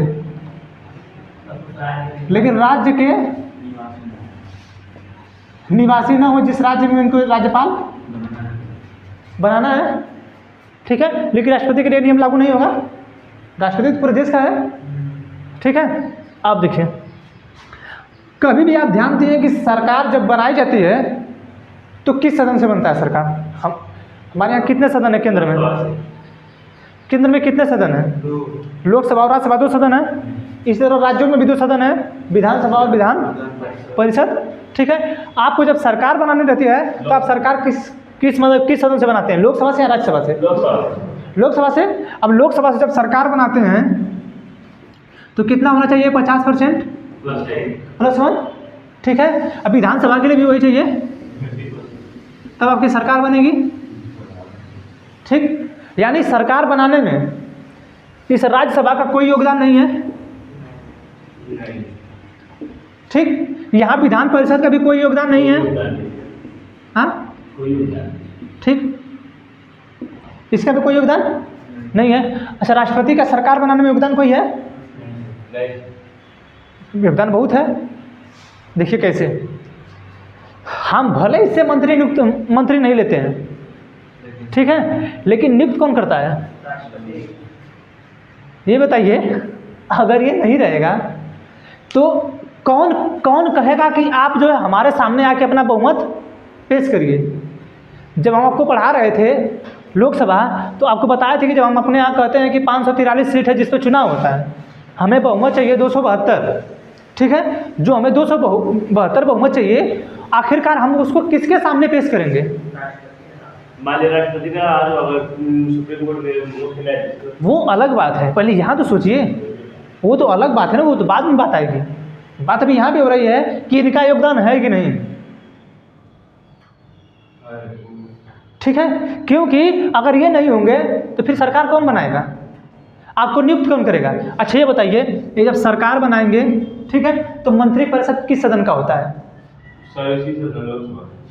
लेकिन राज्य के निवासी ना हो जिस राज्य में इनको राज्यपाल बनाना है, ठीक है। लेकिन राष्ट्रपति के लिए नियम लागू नहीं होगा, राष्ट्रपति तो पूरे देश का है, ठीक है। आप देखिए, कभी भी आप ध्यान दिए कि सरकार जब बनाई जाती है तो किस सदन से बनता है सरकार? हमारे यहाँ कितने सदन है केंद्र में? केंद्र में कितने सदन है? लोकसभा और राज्यसभा 2 सदन है। इसी तरह राज्यों में भी 2 सदन है, विधानसभा और विधान परिषद, ठीक है। आपको जब सरकार बनानी रहती है तो आप सरकार किस सदन से बनाते हैं? लोकसभा से या राज्यसभा से? लोकसभा से। अब लोकसभा से जब सरकार बनाते हैं तो कितना होना चाहिए? 50% +1, ठीक है। अब विधानसभा के लिए भी वही चाहिए, तब आपकी सरकार बनेगी, ठीक। यानी सरकार बनाने में इस राज्यसभा का कोई योगदान नहीं है, ठीक। यहाँ विधान परिषद का भी कोई योगदान नहीं है, हाँ, ठीक, इसका भी कोई योगदान नहीं है। अच्छा, राष्ट्रपति का सरकार बनाने में योगदान कोई है? योगदान बहुत है। देखिए कैसे, हम भले इससे मंत्री नहीं लेते हैं, ठीक है, लेकिन नियुक्त कौन करता है? ये बताइए, अगर ये नहीं रहेगा तो कौन कहेगा कि आप जो है हमारे सामने आके अपना बहुमत पेश करिए? जब हम आपको पढ़ा रहे थे लोकसभा, तो आपको बताया था कि जब हम अपने यहाँ कहते हैं कि 543 सीट है जिस पर चुनाव होता है, हमें बहुमत चाहिए 272, ठीक है। जो हमें 272 बहुमत चाहिए, आखिरकार हम उसको किसके सामने पेश करेंगे? राष्ट्रपति का अगर सुप्रीम कोर्ट में वो अलग बात है, पहले यहाँ तो सोचिए, वो तो अलग बात है ना, वो तो बाद में बात आएगी। बात अभी यहाँ भी हो रही है कि इनका योगदान है कि नहीं, ठीक है। क्योंकि अगर ये नहीं होंगे तो फिर सरकार कौन बनाएगा? आपको नियुक्त कौन करेगा? अच्छा ये बताइए, ये जब सरकार बनाएंगे, ठीक है, तो मंत्रिपरिषद किस सदन का होता है?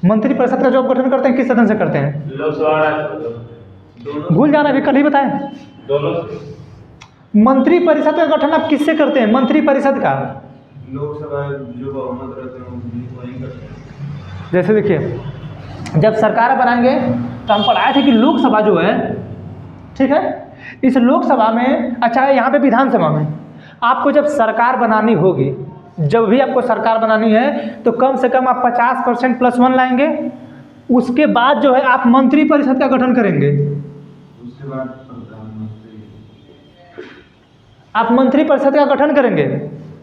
मंत्री परिषद का जो गठन करते हैं किस सदन से करते हैं? लोकसभा। भूल जाना, अभी कल ही बताएं। दोनों। मंत्री परिषद का गठन आप किससे करते हैं? मंत्री परिषद का लोकसभा जो बहुमत रहते हैं वही करते हैं। जैसे देखिए, जब सरकार बनाएंगे तो हम पढ़ाए थे कि लोकसभा जो है, ठीक है, इस लोकसभा में, अच्छा यहाँ पे विधानसभा में आपको जब सरकार बनानी होगी, जब भी आपको सरकार बनानी है तो कम से कम आप 50% +1 लाएंगे। उसके बाद जो है आप मंत्री परिषद का गठन करेंगे, उसके बाद आप मंत्री परिषद का गठन करेंगे,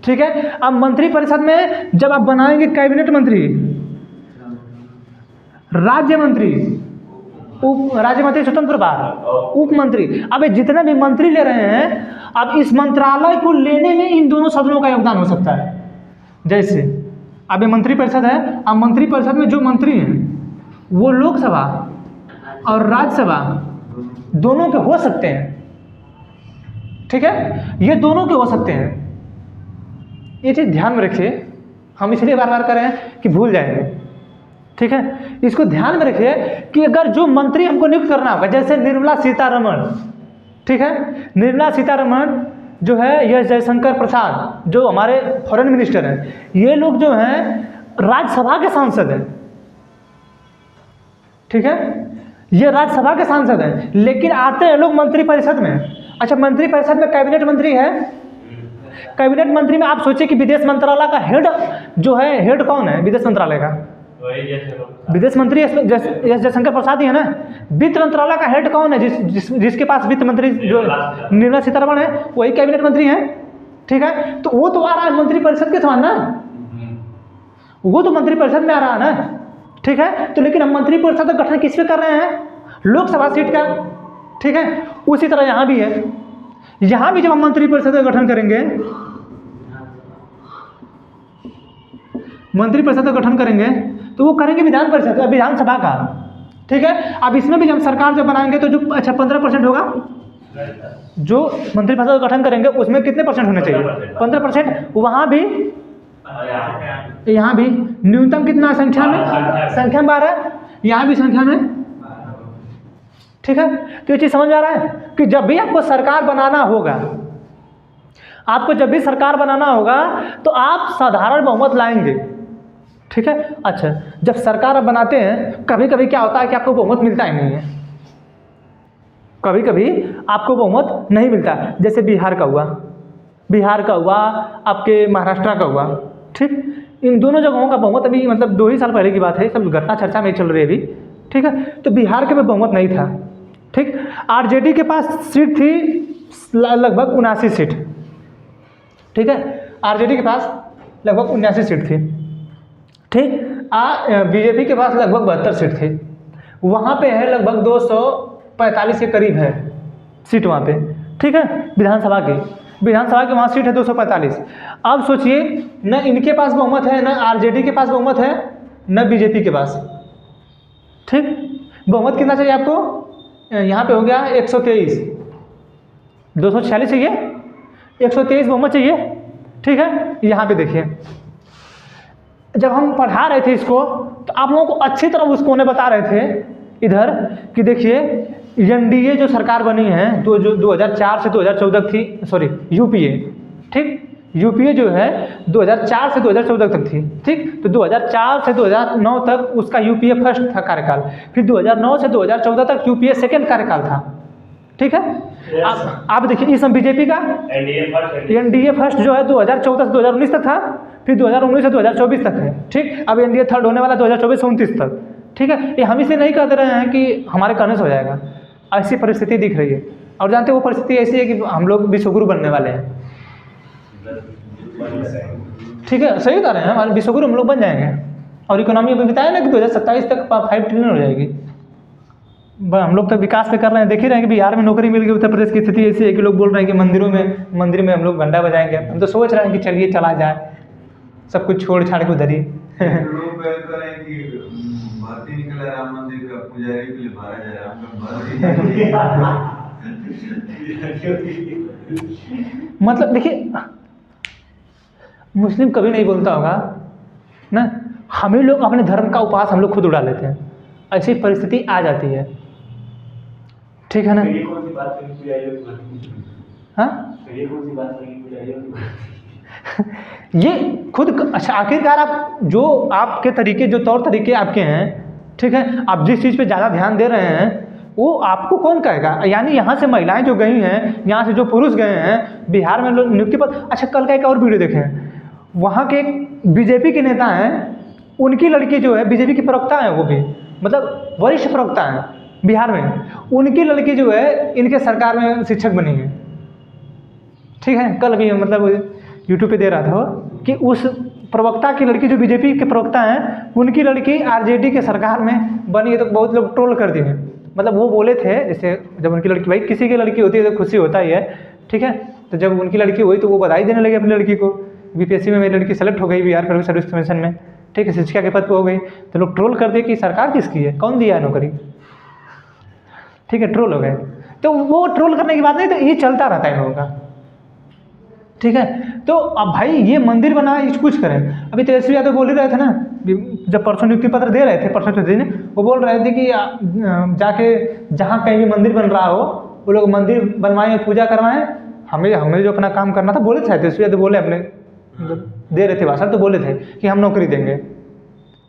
ठीक है। अब मंत्री परिषद में जब आप बनाएंगे कैबिनेट मंत्री, राज्य मंत्री, राज्य मंत्री स्वतंत्र प्रभार, उप मंत्री, अब जितने भी मंत्री ले रहे हैं, अब इस मंत्रालय को लेने में इन दोनों सदनों का योगदान हो सकता है। जैसे अब ये मंत्री परिषद है, अब मंत्री परिषद में जो मंत्री हैं वो लोकसभा और राज्यसभा दोनों के हो सकते हैं, ठीक है, ये दोनों के हो सकते हैं। ये चीज़ ध्यान में रखिए, हम इसलिए बार बार करें कि भूल जाएंगे, ठीक है। इसको ध्यान में रखिए कि अगर जो मंत्री हमको नियुक्त करना होगा, जैसे निर्मला सीतारमण, ठीक है, निर्मला सीतारमण जो है, यह जयशंकर प्रसाद जो हमारे फॉरेन मिनिस्टर हैं, ये लोग जो हैं राज्यसभा के सांसद हैं, ठीक है, ये राज्यसभा के सांसद हैं, लेकिन आते हैं लोग मंत्री परिषद में। अच्छा, मंत्री परिषद में कैबिनेट मंत्री है, कैबिनेट मंत्री में आप सोचिए कि विदेश मंत्रालय का हेड जो है, हेड कौन है विदेश मंत्रालय का? वही जैसे विदेश मंत्री एस जयशंकर प्रसाद ही है ना। वित्त मंत्रालय का हेड कौन है? जिसके पास वित्त मंत्री जो निर्मला सीतारमण है, वही कैबिनेट मंत्री हैं, ठीक है। तो वो तो आ रहा है मंत्रिपरिषद के समान ना, वो तो मंत्रिपरिषद में आ रहा है ना, ठीक है। तो लेकिन हम मंत्रिपरिषद का गठन किस पे कर रहे हैं? लोकसभा सीट का, ठीक है। उसी तरह यहाँ भी है, यहाँ भी जब हम मंत्रिपरिषद का गठन करेंगे, मंत्रिपरिषद का गठन करेंगे तो वो करेंगे विधानसभा का, ठीक है। अब इसमें भी जब सरकार जब बनाएंगे तो जो 15% होगा, जो मंत्रिपरिषद का गठन करेंगे उसमें कितने परसेंट होने चाहिए? 15%। वहाँ भी यहाँ भी न्यूनतम कितना संख्या में? संख्या में 12, यहाँ भी संख्या में, ठीक है। तो ये चीज़ समझ में आ रहा है कि जब भी आपको सरकार बनाना होगा, आपको जब भी सरकार बनाना होगा तो आप साधारण बहुमत लाएंगे, ठीक है। अच्छा, जब सरकार आप बनाते हैं कभी कभी क्या होता है कि आपको बहुमत मिलता ही नहीं है, कभी कभी आपको बहुमत नहीं मिलता। जैसे बिहार का हुआ, आपके महाराष्ट्र का हुआ, ठीक। इन दोनों जगहों का बहुमत अभी मतलब 2 ही साल पहले की बात है, सब घटना चर्चा में चल रही है अभी, ठीक है। तो बिहार के में बहुमत नहीं था, ठीक। आरजेडी के पास सीट थी लगभग 79 सीट, ठीक है। आरजेडी के पास लगभग 79 सीट थी, ठीक। बीजेपी के पास लगभग 72 सीट थी। वहाँ पे है लगभग 245 के करीब है सीट वहाँ पे, ठीक है। विधानसभा की वहाँ सीट है 245। अब सोचिए, न इनके पास बहुमत है, न आरजेडी के पास बहुमत है, न बीजेपी के पास, ठीक। बहुमत कितना चाहिए आपको? यहाँ पे हो गया 123, 246 चाहिए, 123 बहुमत चाहिए, ठीक है। यहाँ पे देखिए, जब हम पढ़ा रहे थे इसको तो आप लोगों को अच्छी तरह उसको ने बता रहे थे इधर कि देखिए एनडीए जो सरकार बनी है जो 2004 से 2014 थी, सॉरी यूपीए, ठीक। यूपीए जो है 2004 से 2014 तक थी, ठीक। तो 2004 से 2009 तक उसका यूपीए फर्स्ट था कार्यकाल, फिर 2009 से 2014 तक यूपीए सेकेंड कार्यकाल था, ठीक है। आप देखिए इस बीजेपी का एनडीए फर्स्ट जो है 2014 से 2019 तक था, फिर 2019 से 2024 तक है, ठीक। अब एनडीए थर्ड होने वाला 2024 से 29 तक, ठीक है। ये हम इसे नहीं कह रहे हैं कि हमारे कहने से हो जाएगा, ऐसी परिस्थिति दिख रही है। और जानते हो वो परिस्थिति ऐसी है कि हम लोग विश्वगुरु बनने वाले हैं, ठीक है। सही कह रहे हैं, हमारे विश्वगुरु हम लोग बन जाएंगे। और इकोनॉमी अभी बताया ना कि 2027 तक 5 ट्रिलियन हो जाएगी। हम लोग तो विकास पे कर रहे हैं, देख ही रहे हैं कि बिहार में नौकरी मिल गई। उत्तर प्रदेश की स्थिति ऐसी है कि लोग बोल रहे हैं कि मंदिर में हम लोग घंटा बजाएंगे। हम तो सोच रहे हैं कि चलिए चला जाए, सब कुछ छोड़ छाड़ के उधर ही भारती निकला राम मंदिर का पुजारी के लिए भरा जाए मतलब देखिए, मुस्लिम कभी नहीं बोलता होगा ना, हमें लोग अपने धर्म का उपवास हम लोग खुद उड़ा लेते हैं, ऐसी परिस्थिति आ जाती है, ठीक है ना। ये कौन सी बात करी पुजारियों की? हाँ, ये कौन सी बात करी पुजारियों की? ये खुद अच्छा, आखिरकार आप जो आपके तरीके, जो तौर तरीके आपके हैं, ठीक है, आप जिस चीज़ पे ज़्यादा ध्यान दे रहे हैं वो आपको कौन कहेगा। यानी यहाँ से महिलाएं जो गई हैं, यहाँ से जो पुरुष गए हैं, बिहार में लोग नियुक्ति पर। अच्छा, कल का एक और वीडियो देखें, वहाँ के एक बीजेपी के नेता हैं, उनकी लड़की जो है बीजेपी की प्रवक्ता है, वो भी मतलब वरिष्ठ प्रवक्ता हैं बिहार में, उनकी लड़की जो है इनके सरकार में शिक्षक बनी है, ठीक है। कल भी मतलब यूट्यूब पे दे रहा था वो कि उस प्रवक्ता की लड़की जो बीजेपी के प्रवक्ता हैं, उनकी लड़की आरजेडी के सरकार में बनी है। तो बहुत लोग ट्रोल कर दिए। मतलब वो बोले थे, जैसे जब उनकी लड़की, भाई किसी की लड़की होती है तो खुशी होता ही है, ठीक है। तो जब उनकी लड़की हुई तो वो बधाई देने लगे अपनी लड़की को, बीपीएससी में मेरी लड़की सेलेक्ट हो गई, बिहार पब्लिक सर्विस कमीशन में, ठीक है, शिक्षिका के पद पर हो गई। तो लोग ट्रोल कर दिए कि सरकार किसकी है, कौन दिया है नौकरी, ठीक है, ट्रोल हो गए। तो वो ट्रोल करने की बात नहीं, तो ये चलता रहता है इन लोगों का, ठीक है। तो अब भाई ये मंदिर बना है, कुछ करें। अभी तेजस्वी यादव बोल ही रहे थे ना, जब परसों नियुक्ति पत्र दे रहे थे, परसों दिन वो बोल रहे थे कि जाके जहाँ कहीं भी मंदिर बन रहा हो वो लोग मंदिर बनवाएं, पूजा करवाएं, हमें जो अपना काम करना था बोले थे। तेजस्वी यादव बोले अपने दे रहे थे भाषण, तो बोले थे कि हम नौकरी देंगे,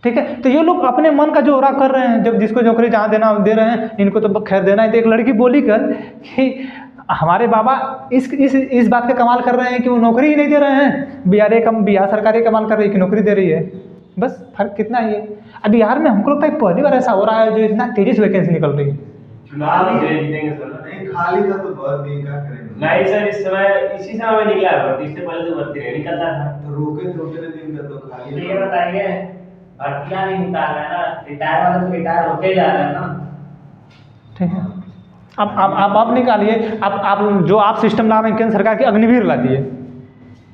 ठीक है। तो ये लोग अपने मन का जो हो रहा कर रहे हैं, जब जिसको नौकरी जहाँ देना दे रहे हैं, इनको तो खैर देना है। तो एक लड़की बोली कर कि हमारे बाबा इस बात का कमाल कर रहे हैं कि वो नौकरी ही नहीं दे रहे हैं, बिहार सरकार ही कमाल कर रही है कि नौकरी दे रही है, बस फर्क कितना ही है। अब बिहार में हमको लगता है पहली बार ऐसा हो रहा है जो इतना तेजी से वैकेंसी निकल रही है। चुनाव ही है, जीतेंगे सर। नहीं खाली था तो भर नहीं, क्या करेंगे। नहीं सर, इस समय इसी समय में निकला है भर्ती, इससे पहले तो भर्ती नहीं निकलता था। तो रोके थे उतने दिन का तो तो खाली ये बताइए, भर्तियां नहीं निकाल रहे हैं ना, रिटायर वाले तो रिटायर होते जा रहे हैं ना। ठीक है, अब आप निकालिए, आप जो आप सिस्टम ला रहे हैं केंद्र सरकार की, अग्निवीर ला दिए,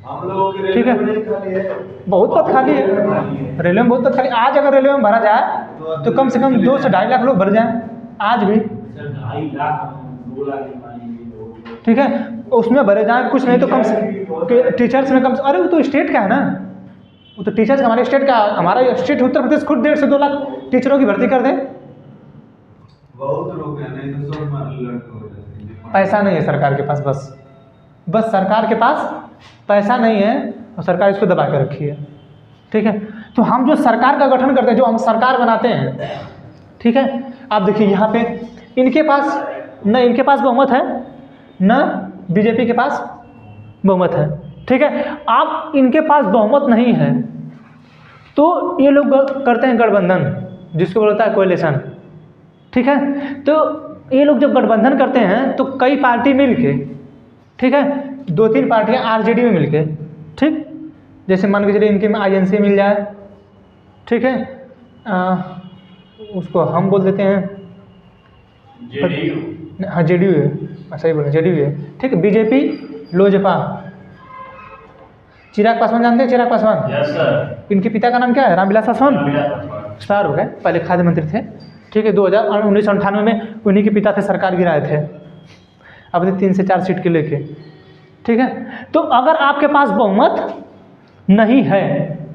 हम लोगों की ठीक है। रेलवे नहीं खाली है, बहुत पद खाली है रेलवे में, बहुत पद खाली। आज अगर रेलवे में भरा जाए तो कम से कम 2 से 2.5 लाख लोग भर जाएं आज भी, सर 2.5 लाख 2 लाख निकालेंगे। ठीक है। उसमें भरे जाएं, कुछ नहीं तो कम से टीचर्स में कम से, अरे वो तो स्टेट का है ना, वो तो टीचर्स हमारे स्टेट का, हमारा स्टेट उत्तर प्रदेश खुद 1.5 से 2 लाख टीचरों की भर्ती कर दे। बहुत लोग हैं, नहीं तो सब लड़के हो जाते हैं। पैसा नहीं है सरकार के पास, बस सरकार के पास पैसा नहीं है और सरकार इसको दबा के रखी है, ठीक है। तो हम जो सरकार का गठन करते हैं, जो हम सरकार बनाते हैं, ठीक है, आप देखिए यहाँ पे इनके पास बहुमत है, न बीजेपी के पास बहुमत है, ठीक है। आप इनके पास बहुमत नहीं है तो ये लोग करते हैं गठबंधन, जिसको बोलता है कोएलिशन, ठीक है। तो ये लोग जब गठबंधन करते हैं तो कई पार्टी मिल के, ठीक है, 2-3 पार्टियां आरजेडी में मिल के, ठीक, जैसे मान के चलिए इनके में आईएनसी मिल जाए, ठीक है, उसको हम बोल देते हैं जेडीयू। हाँ जेडीयू है, सही बोले जेडीयू है, ठीक है। बीजेपी, लोजपा, चिराग पासवान जानते हैं चिराग पासवान? Yes sir. इनके पिता का नाम क्या है? रामविलास पासवान। रामविलास स्टार हो गए, पहले खाद्य मंत्री थे, ठीक है। 1998 में उन्हीं के पिता थे, सरकार गिराए थे अपने 3 से 4 सीट के लेके, ठीक है। तो अगर आपके पास बहुमत नहीं है,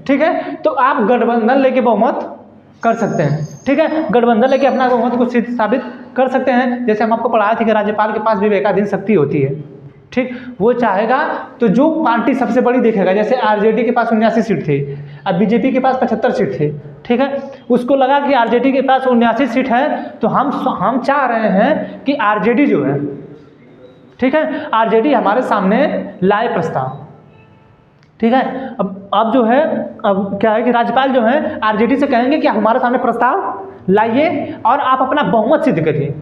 ठीक है, तो आप गठबंधन लेके बहुमत कर सकते हैं, ठीक है। गठबंधन लेके अपना बहुमत को सिद्ध साबित कर सकते हैं। जैसे हम आपको पढ़ाया थी कि राज्यपाल के पास भी विवेकाधीन शक्ति होती है, ठीक। वो चाहेगा तो जो पार्टी सबसे बड़ी देखेगा, जैसे आरजेडी के पास 79 सीट थी, अब बीजेपी के पास 75 सीट थी, ठीक है। उसको लगा कि आरजेडी के पास 79 सीट है तो हम चाह रहे हैं कि आरजेडी जो है, ठीक है, आरजेडी हमारे सामने लाए प्रस्ताव, ठीक है। अब जो है, अब क्या है कि राज्यपाल जो है आरजेडी से कहेंगे कि आप हमारे सामने प्रस्ताव लाइए और आप अपना बहुमत सिद्ध करिए,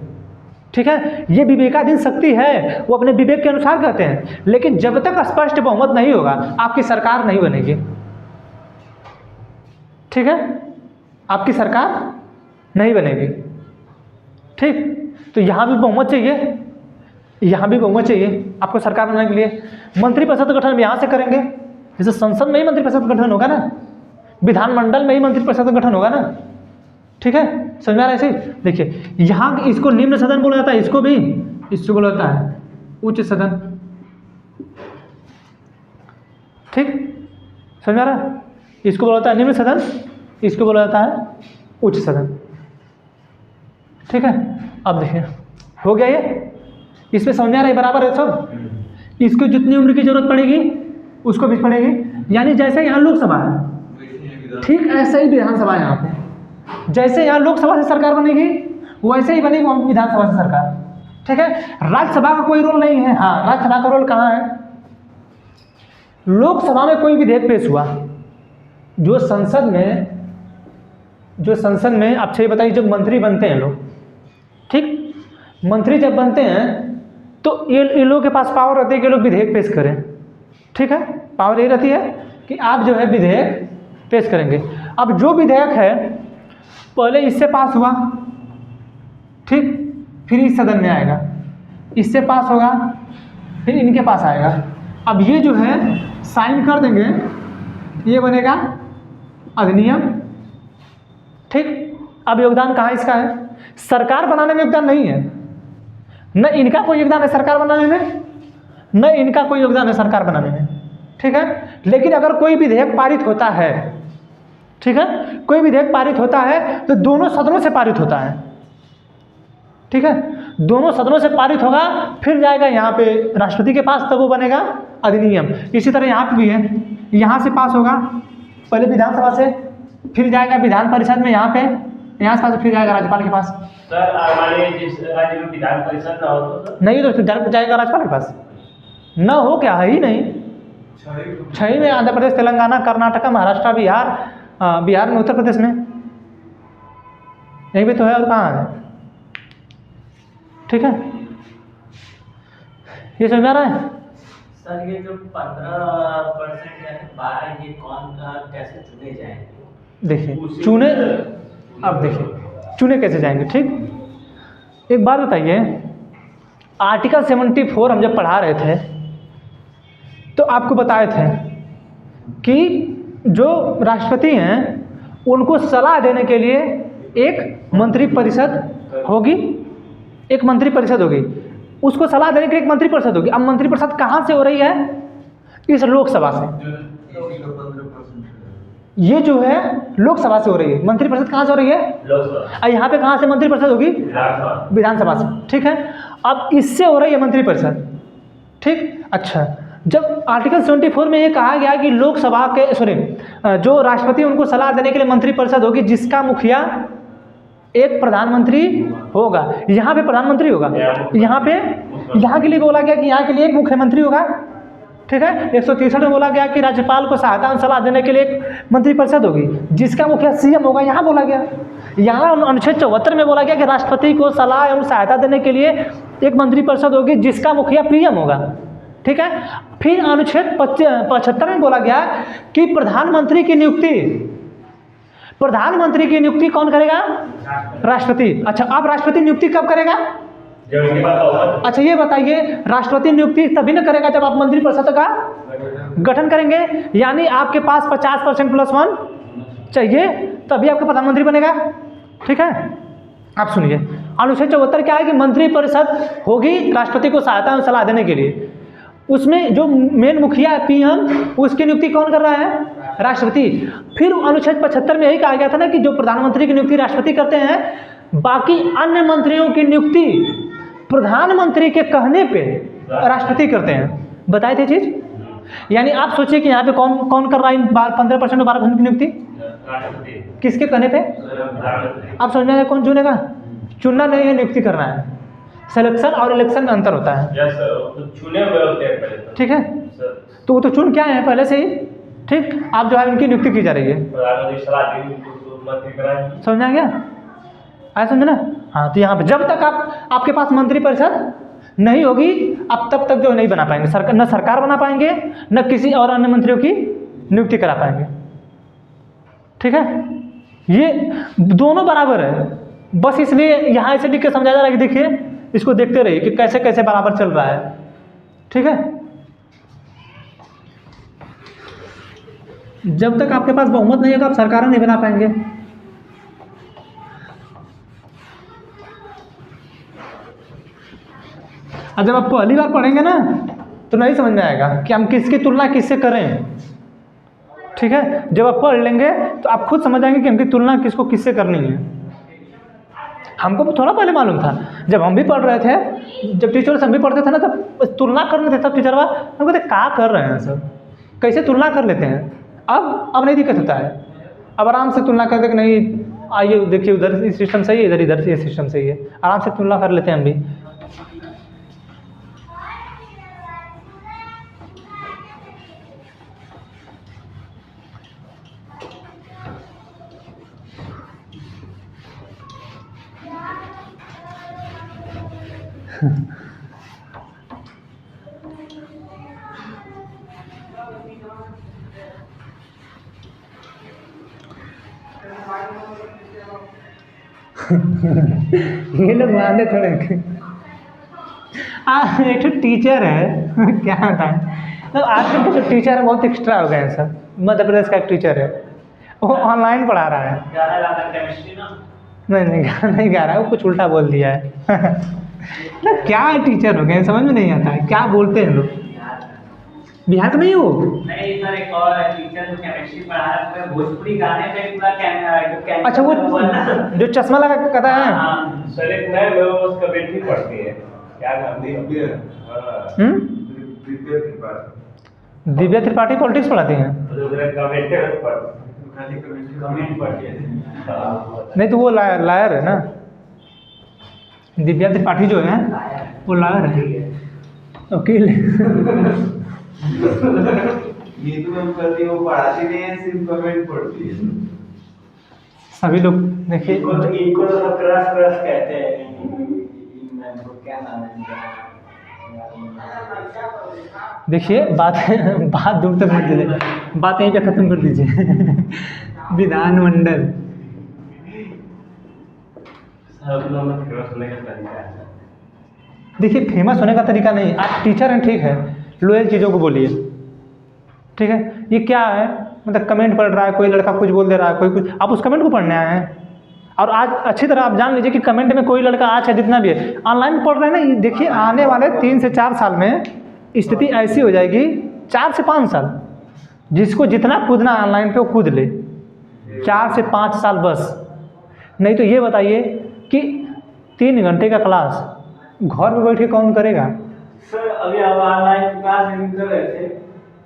ठीक है। ये विवेकाधीन शक्ति है, वो अपने विवेक के अनुसार कहते हैं, लेकिन जब तक स्पष्ट बहुमत नहीं होगा आपकी सरकार नहीं बनेगी, ठीक है, आपकी सरकार नहीं बनेगी, ठीक। तो यहाँ भी बहुमत चाहिए, यहाँ भी बहुमत चाहिए आपको सरकार बनाने के लिए। मंत्रिपरिषद गठन यहाँ से करेंगे, जैसे संसद में ही मंत्रिपरिषद गठन होगा ना, विधानमंडल में ही मंत्रिपरिषद गठन होगा ना, ठीक है। समझ में आ रहा है? ऐसे देखिए, यहाँ इसको निम्न सदन बोला जाता है, इसको भी इसको बोला जाता है उच्च सदन, ठीक। समझ में आ रहा है? इसको बोला जाता है निम्न सदन, इसको बोला जाता है उच्च सदन, ठीक है। अब देखिए हो गया ये, इसमें समझ में आ रहा है? बराबर है सब। इसको जितनी उम्र की जरूरत पड़ेगी उसको भी पड़ेगी, यानी जैसे यहाँ लोकसभा है, ठीक ऐसे ही विधानसभा है यहाँ पे। जैसे यहाँ लोकसभा से सरकार बनेगी वैसे ही बनेगी विधानसभा से सरकार, ठीक है। राज्यसभा का कोई रोल नहीं है। हाँ, राज्यसभा का रोल कहाँ है? लोकसभा में कोई विधेयक पेश हुआ, जो संसद में आप सही बताइए, जब मंत्री बनते हैं लोग, ठीक, मंत्री जब बनते हैं तो ये लोग के पास पावर रहती है कि लोग विधेयक पेश करें, ठीक है। पावर ये रहती है कि आप जो है विधेयक पेश करेंगे। अब जो विधेयक है पहले इससे पास हुआ, ठीक, फिर इस सदन में आएगा, इससे पास होगा, फिर इनके पास आएगा। अब ये जो है साइन कर देंगे, ये बनेगा अधिनियम, ठीक। अब योगदान कहाँ इसका है? सरकार बनाने में योगदान नहीं है, न इनका कोई योगदान है सरकार बनाने में, न इनका कोई योगदान है सरकार बनाने में, ठीक है। लेकिन अगर कोई विधेयक पारित होता है, ठीक है, कोई विधेयक पारित होता है तो दोनों सदनों से पारित होता है, ठीक है। दोनों सदनों से पारित होगा, फिर जाएगा यहाँ पे राष्ट्रपति के पास, तब वो बनेगा अधिनियम। इसी तरह यहाँ पे भी है, यहाँ से पास होगा पहले विधानसभा से, फिर जाएगा विधान परिषद में, यहाँ से पास फिर जाएगा राज्यपाल के पास। सर हमारे जिस राज्य में विधान परिषद ना हो तो नहीं तो फिर डायरेक्ट जाएगा राज्यपाल के पास, न हो क्या है ही नहीं। 6 में आंध्र प्रदेश, तेलंगाना, कर्नाटक, महाराष्ट्र, बिहार, बिहार में, उत्तर प्रदेश में, यहीं पे तो है, और कहाँ है? ठीक है, ये समझ आ रहा है? सर ये जो 15% या 12 ये कौन कैसे चुने जाएंगे? देखिए चुने, अब देखिए चुने कैसे जाएंगे, ठीक। एक बात बताइए, आर्टिकल 74 हम जब पढ़ा रहे थे तो आपको बताए थे कि जो राष्ट्रपति हैं उनको सलाह देने के लिए एक मंत्रिपरिषद होगी, एक मंत्रिपरिषद होगी, उसको सलाह देने के लिए एक मंत्रिपरिषद होगी। अब मंत्रिपरिषद कहाँ से हो रही है? इस लोकसभा से। ये जो है लोकसभा से हो रही है। मंत्रिपरिषद कहाँ से हो रही है? लोकसभा। यहाँ पे कहाँ से मंत्रिपरिषद होगी? विधानसभा से, ठीक है। अब इससे हो रही है मंत्रिपरिषद, ठीक। अच्छा, जब आर्टिकल 74 में ये कहा गया कि लोकसभा के जो राष्ट्रपति उनको सलाह देने के लिए मंत्रिपरिषद होगी जिसका मुखिया एक प्रधानमंत्री होगा, यहाँ पे प्रधानमंत्री होगा, यहाँ के लिए बोला गया कि यहाँ के लिए एक मुख्यमंत्री होगा, ठीक है। 163 में बोला गया कि राज्यपाल को सहायता और सलाह देने के लिए एक मंत्रिपरिषद होगी जिसका मुखिया सीएम होगा, यहाँ बोला गया। यहाँ अनुच्छेद 74 में बोला गया कि राष्ट्रपति को सलाह एवं सहायता देने के लिए एक मंत्रिपरिषद होगी जिसका मुखिया पीएम होगा, ठीक है। फिर अनुच्छेद 75 में बोला गया कि प्रधानमंत्री की नियुक्ति कौन करेगा? राष्ट्रपति। अच्छा, अब राष्ट्रपति नियुक्ति कब करेगा? अच्छा ये बताइए, राष्ट्रपति नियुक्ति तभी ना करेगा जब आप मंत्रिपरिषद का गठन करेंगे, यानी आपके पास 50% +1 चाहिए तभी आपका प्रधानमंत्री बनेगा, ठीक है। आप सुनिए, अनुच्छेद 74 क्या है कि मंत्रिपरिषद होगी राष्ट्रपति को सहायता और सलाह देने के लिए। उसमें जो मेन मुखिया है पीएम, उसकी नियुक्ति कौन कर रहा है? राष्ट्रपति। फिर अनुच्छेद 75 में यही कहा गया था ना कि जो प्रधानमंत्री की नियुक्ति राष्ट्रपति करते हैं, बाकी अन्य मंत्रियों की नियुक्ति प्रधानमंत्री के कहने पे राष्ट्रपति करते हैं। बताए थे चीज, यानी आप सोचिए कि यहाँ पे कौन कौन कर रहा है 15% और 12% की नियुक्ति? किसके कहने पे? आप समझ में कौन चुनेगा? चुनना नहीं है, नियुक्ति करना है। सिलेक्शन और इलेक्शन में अंतर होता है। तो चुने हुए होते हैं पहले, ठीक है, तो वो तो चुन क्या है पहले से ही, ठीक। आप जो है उनकी नियुक्ति की जा रही है। समझ आ गया? आया समझ ना? हाँ, तो यहाँ पे जब तक आपके पास मंत्रिपरिषद नहीं होगी, आप तब तक जो नहीं बना पाएंगे न सरकार बना पाएंगे, न किसी और अन्य मंत्रियों की नियुक्ति करा पाएंगे, ठीक है। ये दोनों बराबर है, बस इसलिए यहाँ ऐसे लिख के समझा जा रहा है कि देखिए इसको देखते रहिए कि कैसे कैसे बराबर चल रहा है, ठीक है। जब तक आपके पास बहुमत नहीं होगा आप सरकार नहीं बना पाएंगे। और जब आप पहली बार पढ़ेंगे ना तो नहीं समझ में आएगा कि हम किसकी तुलना किससे करें, ठीक है। जब आप पढ़ लेंगे तो आप खुद समझ आएंगे कि हमकी तुलना किसको किससे करनी है। हमको थोड़ा पहले मालूम था, जब हम भी पढ़ रहे थे, जब टीचर से हम भी पढ़ते थे ना, तब तुलना करने थे, तब टीचरवा हम कहते क्या कर रहे हैं सब, कैसे तुलना कर लेते हैं। अब नहीं दिक्कत होता है, अब आराम से तुलना करते कि नहीं आइए देखिए उधर ये सिस्टम सही है, इधर ये सिस्टम सही है, आराम से तुलना कर लेते हैं हम भी। ये लोग मानते थोड़े। एक टीचर है क्या बताएं, तो आजकल के जो टीचर है बहुत एक्स्ट्रा हो गए हैं सब। मध्य प्रदेश का एक टीचर है, वो ऑनलाइन पढ़ा रहा है। नहीं गाना नहीं गा रहा है, वो कुछ उल्टा बोल दिया है। ना क्या टीचर हो गए, समझ में नहीं आता है क्या बोलते हैं लोग। बिहार में नहीं हो? नहीं सर, एक और टीचर जो केमिस्ट्री पढ़ा रहा है भोजपुरी गाने पे पूरा अच्छा, वो जो चश्मा लगा कहता है। सर एक नए वो उसका बेटी पढ़ती है, क्या नाम दिव्या? दिव्या त्रिपाठी पॉलिटिक्स पढ़ाती हैं। नहीं तो वो लायर है ना, दिव्या त्रिपाठी जो है वो लायर है, वकील है। ये तो मैम करती है, वो पढ़ाती नहीं है, सिर्फ कमेंट पढ़ती है। सभी लोग देखिए, इनको तो सब क्रश क्रश कहते हैं। मैम को क्या नाम है इनका? देखिए बात दूर तक मत दीजिए, बात यहीं पे ख़त्म कर दीजिए। विधानमंडल सब लोग में फेमस होने का तरीका है। देखिए, फेमस होने का तरीका नहीं, आप टीचर हैं, ठीक है, लोयल चीज़ों को बोलिए, ठीक है। ये क्या है, मतलब कमेंट पढ़ रहा है, कोई लड़का कुछ बोल दे रहा है, कोई कुछ, आप उस कमेंट को पढ़ने आए हैं। और आज अच्छी तरह आप जान लीजिए कि कमेंट में कोई लड़का आज है जितना भी है ऑनलाइन पढ़ रहे हैं ना, ये देखिए आने वाले 3 से 4 साल में स्थिति ऐसी हो जाएगी, 4 से 5 साल, जिसको जितना कूदना ऑनलाइन पे वो कूद ले, 4 से 5 साल बस। नहीं तो ये बताइए कि 3 घंटे का क्लास घर में बैठे कौन करेगा? सर अभी हम ऑनलाइन क्लास कर रहे थे,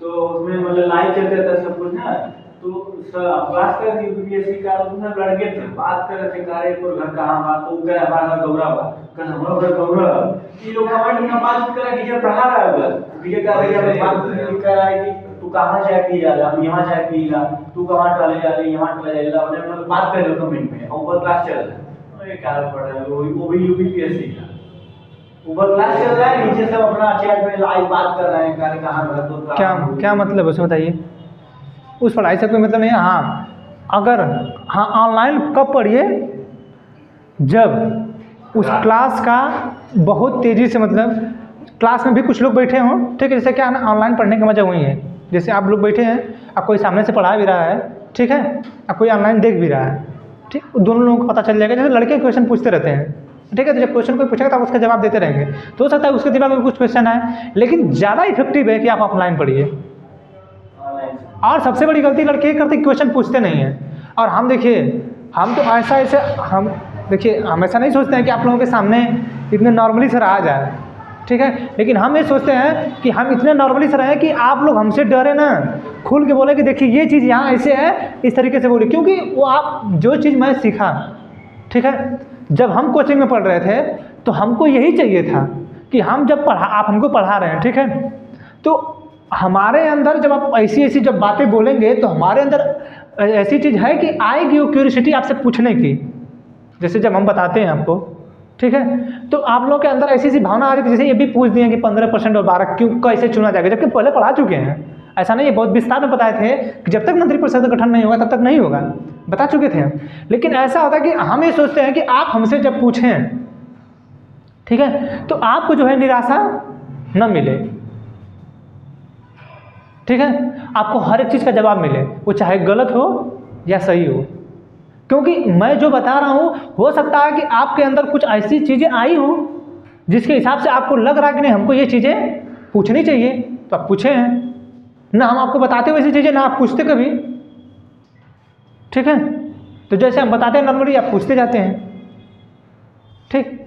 तो उसमें मतलब लाइव चल रहा था सब कुछ ना, तो सर क्लास कर रही यूपीएससी का, उसमें लड़के थे बात कर रहे थे, कार्य पर घर कहाँ बात, तो कह हमारा गौरव बा, कल हमारा घर गौरव, ये लोग कमेंट में बात कर रहे, टीचर पढ़ा रहा है उधर, टीचर कह रहा है बात कर रहा है कि तू कहाँ जाए पी जा, हम यहाँ जाए पी जा, तू कहाँ टले जा रही, यहाँ टले जाएगा, हमने मतलब बात कर रहे कमेंट में, ऊपर क्लास चल रहा है, ये क्या पढ़ रहा है, वो भी यूपीएससी का ऊपर क्लास चल रहा है, नीचे सब अपना चैट में लाइव बात कर रहे हैं, कार्य कहाँ घर तो क्या मतलब उसमें बताइए? उस पढ़ाई से कोई मतलब नहीं है। हाँ, अगर हाँ ऑनलाइन कब पढ़िए, जब उस क्लास का बहुत तेज़ी से, मतलब क्लास में भी कुछ लोग बैठे हों, ठीक है, जैसे क्या है ना, ऑनलाइन पढ़ने का मज़ा वही है, जैसे आप लोग बैठे हैं, अब कोई सामने से पढ़ा भी रहा है, ठीक है, अब कोई ऑनलाइन देख भी रहा है, ठीक, दोनों लोगों को पता चल जाएगा। जैसे लड़के क्वेश्चन पूछते रहते हैं, ठीक है, तो जब क्वेश्चन कोई पूछेगा तो आप उसका जवाब देते रहेंगे, तो हो सकता है उसके दिमाग में कुछ क्वेश्चन आए, लेकिन ज़्यादा इफेक्टिव है कि आप ऑफलाइन पढ़िए। और सबसे बड़ी गलती लड़के ये करते, क्वेश्चन पूछते नहीं हैं। और हम देखिए, हम तो ऐसे हम देखिए, हम ऐसा नहीं सोचते हैं कि आप लोगों के सामने इतने नॉर्मली से रहा जाए, ठीक है, लेकिन हम ये सोचते हैं कि हम इतने नॉर्मली से रहें कि आप लोग हमसे डरे ना, खुल के बोले कि देखिए ये चीज़ यहाँ ऐसे है, इस तरीके से बोलिए, क्योंकि वो आप जो चीज़ मैं सीखा, ठीक है, जब हम कोचिंग में पढ़ रहे थे तो हमको यही चाहिए था कि हम जब आप हमको पढ़ा रहे हैं, ठीक है, तो हमारे अंदर जब आप ऐसी जब बातें बोलेंगे तो हमारे अंदर ऐसी चीज़ है कि आएगी वो क्यूरियोसिटी आपसे पूछने की, जैसे जब हम बताते हैं आपको, ठीक है, तो आप लोगों के अंदर ऐसी भावना आ रही थी, जैसे ये भी पूछ दिए कि 15% और 12 क्यों कैसे चुना जाएगा, जबकि पहले पढ़ा चुके हैं। ऐसा नहीं है, बहुत विस्तार में बताए थे कि जब तक मंत्रिपरिषद का गठन नहीं होगा तब तक नहीं होगा, बता चुके थे हम। लेकिन ऐसा होता है कि हम ये सोचते हैं कि आप हमसे जब पूछें, ठीक है, तो आपको जो है निराशा न मिले, ठीक है, आपको हर एक चीज़ का जवाब मिले, वो चाहे गलत हो या सही हो, क्योंकि मैं जो बता रहा हूँ हो सकता है कि आपके अंदर कुछ ऐसी चीज़ें आई हों जिसके हिसाब से आपको लग रहा है कि नहीं हमको ये चीज़ें पूछनी चाहिए, तो आप पूछे हैं ना, हम आपको बताते हुए ऐसी चीज़ें ना आप पूछते कभी, ठीक है, तो जैसे हम बताते हैं नॉर्मली आप पूछते जाते हैं, ठीक।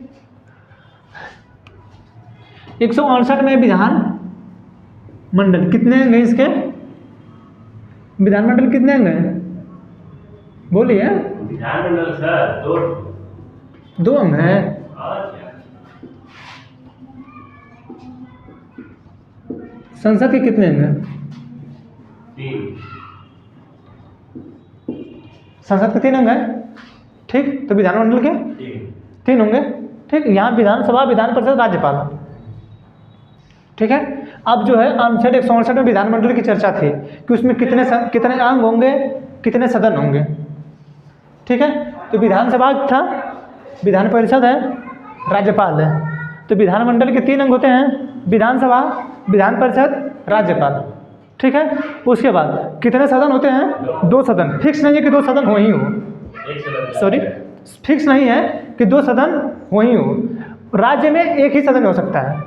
168 में विधान मंडल कितने अंग हैं इसके? विधानमंडल कितने अंग हैं बोलिए? विधानमंडल सर 2 अंग हैं। संसद के कितने अंग हैं? 3। संसद के 3 अंग हैं, ठीक, तो विधानमंडल के 3 होंगे, ठीक। यहाँ विधानसभा, विधान परिषद, राज्यपाल, ठीक है। अब जो है अनुच्छेद 168 में विधानमंडल की चर्चा थी कि उसमें कितने अंग होंगे, कितने सदन होंगे, ठीक है। तो विधानसभा था, विधान परिषद है, राज्यपाल है, तो विधानमंडल के 3 अंग होते हैं, विधानसभा, विधान परिषद, राज्यपाल, ठीक है। उसके बाद कितने सदन होते हैं? 2 सदन। फिक्स नहीं है कि 2 सदन हो ही हो, सॉरी, फिक्स नहीं है कि 2 सदन हो ही हो, राज्य में 1 ही सदन हो सकता है,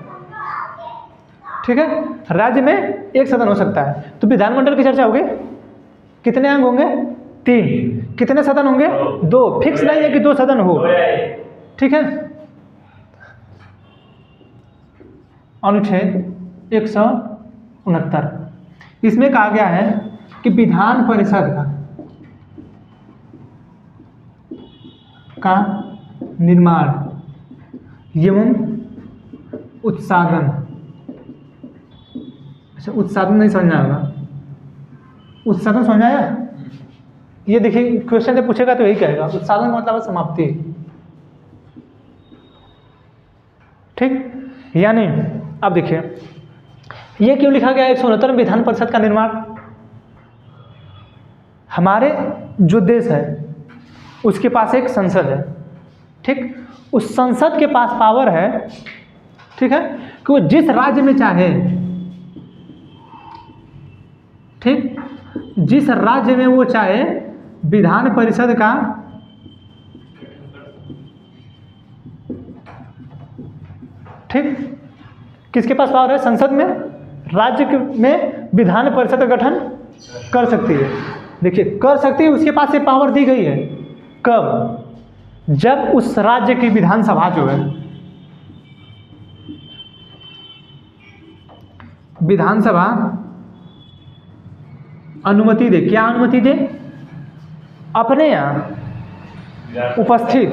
ठीक है, राज्य में 1 सदन हो सकता है। तो विधानमंडल की चर्चा होगी, कितने अंग होंगे? 3। कितने सदन होंगे? 2। फिक्स नहीं है कि 2 सदन हो, ठीक है। अनुच्छेद 169 इसमें कहा गया है कि विधान परिषद का निर्माण एवं उत्साधन, अच्छा उत्साधन नहीं समझना होगा, उत्साधन समझ आया? ये देखिए क्वेश्चन जब पूछेगा तो यही कहेगा, उत्साधन का मतलब है समाप्ति। ठीक, यानी अब देखिए ये क्यों लिखा गया 169 में विधान परिषद का निर्माण? हमारे जो देश है उसके पास एक संसद है, ठीक, उस संसद के पास पावर है, ठीक है, कि वो जिस राज्य में चाहे, ठीक, जिस राज्य में वो चाहे विधान परिषद का ठीक, किसके पास पावर है? संसद में, राज्य में विधान परिषद का गठन कर सकती है। देखिए कर सकती है, उसके पास ये पावर दी गई है। कब? जब उस राज्य की विधानसभा जो है, विधानसभा अनुमति दे। क्या अनुमति दे? अपने यहाँ उपस्थित,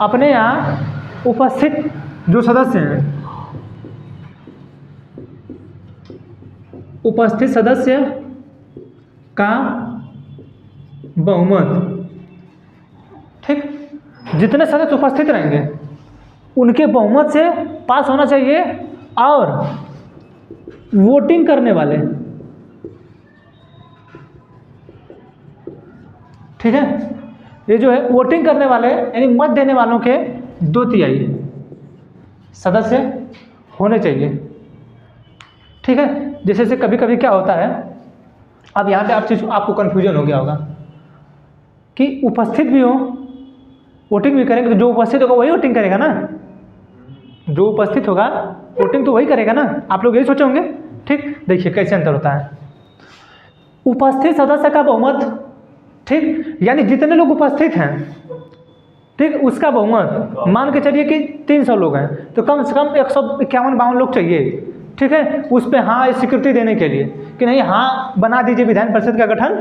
अपने यहाँ उपस्थित जो सदस्य हैं, उपस्थित सदस्य का बहुमत, ठीक, जितने सदस्य उपस्थित रहेंगे उनके बहुमत से पास होना चाहिए। और वोटिंग करने वाले, ठीक है, ये जो है वोटिंग करने वाले यानी मत देने वालों के 2/3 सदस्य होने चाहिए। ठीक है, जैसे से कभी कभी क्या होता है, अब यहाँ पे आप चीज़ आपको कन्फ्यूजन हो गया होगा कि उपस्थित भी हो, वोटिंग भी करेंगे, तो जो उपस्थित होगा वही वोटिंग करेगा ना, जो उपस्थित होगा वोटिंग तो वही करेगा ना। आप लोग यही सोचे होंगे। ठीक, देखिए कैसे अंतर होता है। उपस्थित सदस्य का बहुमत, ठीक, यानी जितने लोग उपस्थित हैं, ठीक, उसका बहुमत, मान के चलिए कि 300 लोग हैं तो कम से कम 151-52 लोग चाहिए। ठीक है, उस पर हाँ स्वीकृति देने के लिए कि नहीं हाँ बना दीजिए, विधान परिषद का गठन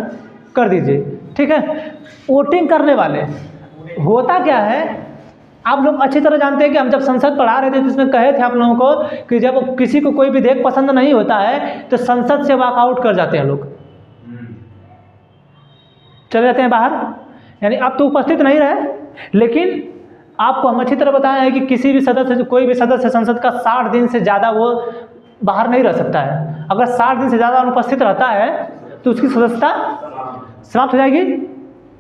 कर दीजिए। ठीक है, वोटिंग करने वाले, होता क्या है आप लोग अच्छी तरह जानते हैं कि हम जब संसद पढ़ा रहे थे तो इसमें कहे थे आप लोगों को कि जब किसी को कोई विधेयक पसंद नहीं होता है तो संसद से वॉकआउट कर जाते हैं लोग, चले जाते हैं बाहर। यानी आप तो उपस्थित नहीं रहे, लेकिन आपको हम अच्छी तरह बताया है कि किसी भी सदस्य, कोई भी सदस्य संसद का 60 दिन से ज़्यादा वो बाहर नहीं रह सकता है। अगर 60 दिन से ज़्यादा अनुपस्थित रहता है तो उसकी सदस्यता समाप्त हो जाएगी।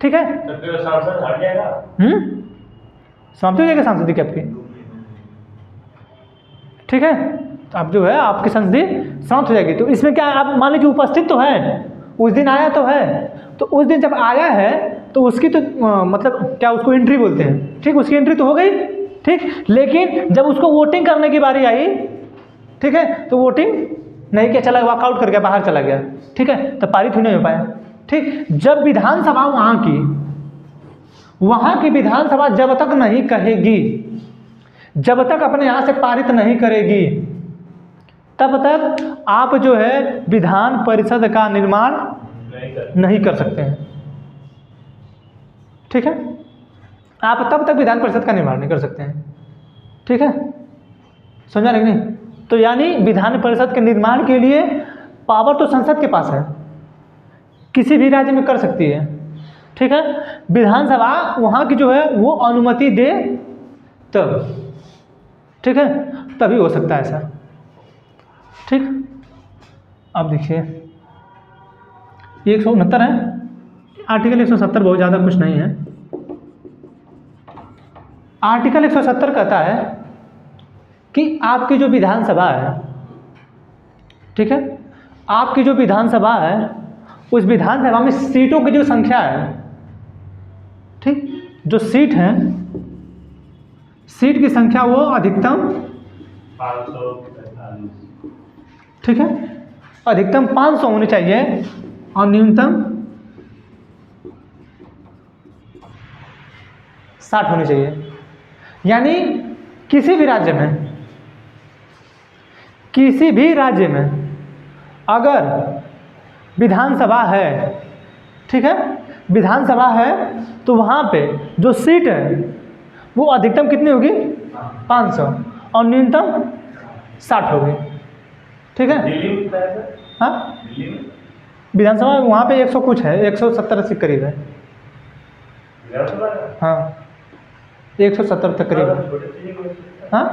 ठीक है, तो फिर सांसद हट जाएगा। समाप्त हो जाएगी सांसद की आपकी। ठीक है, तो आप जो है आपकी संसदी समाप्त हो जाएगी। तो इसमें क्या आप मान लीजिए उपस्थित तो है, उस दिन आया तो है, तो उस दिन जब आया है तो उसकी तो मतलब क्या उसको एंट्री बोलते हैं। ठीक, उसकी एंट्री तो हो गई। ठीक, लेकिन जब उसको वोटिंग करने की बारी आई, ठीक है, तो वोटिंग नहीं किया, चला वॉकआउट कर गया, बाहर चला गया। ठीक है, तो पारित ही नहीं हो पाया। ठीक, जब विधानसभा वहाँ की विधानसभा जब तक नहीं कहेगी, जब तक अपने यहाँ से पारित नहीं करेगी, तब तक आप जो है विधान परिषद का निर्माण नहीं कर सकते हैं। ठीक है, आप तब तक विधान परिषद का निर्माण नहीं कर सकते हैं। ठीक है, समझा नहीं? तो यानी विधान परिषद के निर्माण के लिए पावर तो संसद के पास है, किसी भी राज्य में कर सकती है। ठीक है, विधानसभा वहाँ की जो है वो अनुमति दे तब, ठीक है, तभी हो सकता है ऐसा। ठीक, अब देखिए 169 है, आर्टिकल 170 बहुत ज़्यादा कुछ नहीं है। आर्टिकल 170 कहता है कि आपकी जो विधानसभा है, ठीक है, आपकी जो विधानसभा है उस विधानसभा में सीटों की जो संख्या है, ठीक, जो सीट है, सीट की संख्या वो अधिकतम 545। ठीक है, अधिकतम 500 होनी चाहिए और न्यूनतम 60 होनी चाहिए। यानी किसी भी राज्य में, किसी भी राज्य में अगर विधानसभा है, ठीक है, विधानसभा है, तो वहाँ पे जो सीट है वो अधिकतम कितनी होगी? 500 और न्यूनतम 60 होगी। ठीक है, दिल्ली में कितना है सर? हाँ, दिल्ली में विधानसभा वहाँ पे 100 कुछ है, 170 के करीब है। विधानसभा का? हाँ 170 तक करीब है। छोटे से ही हाँ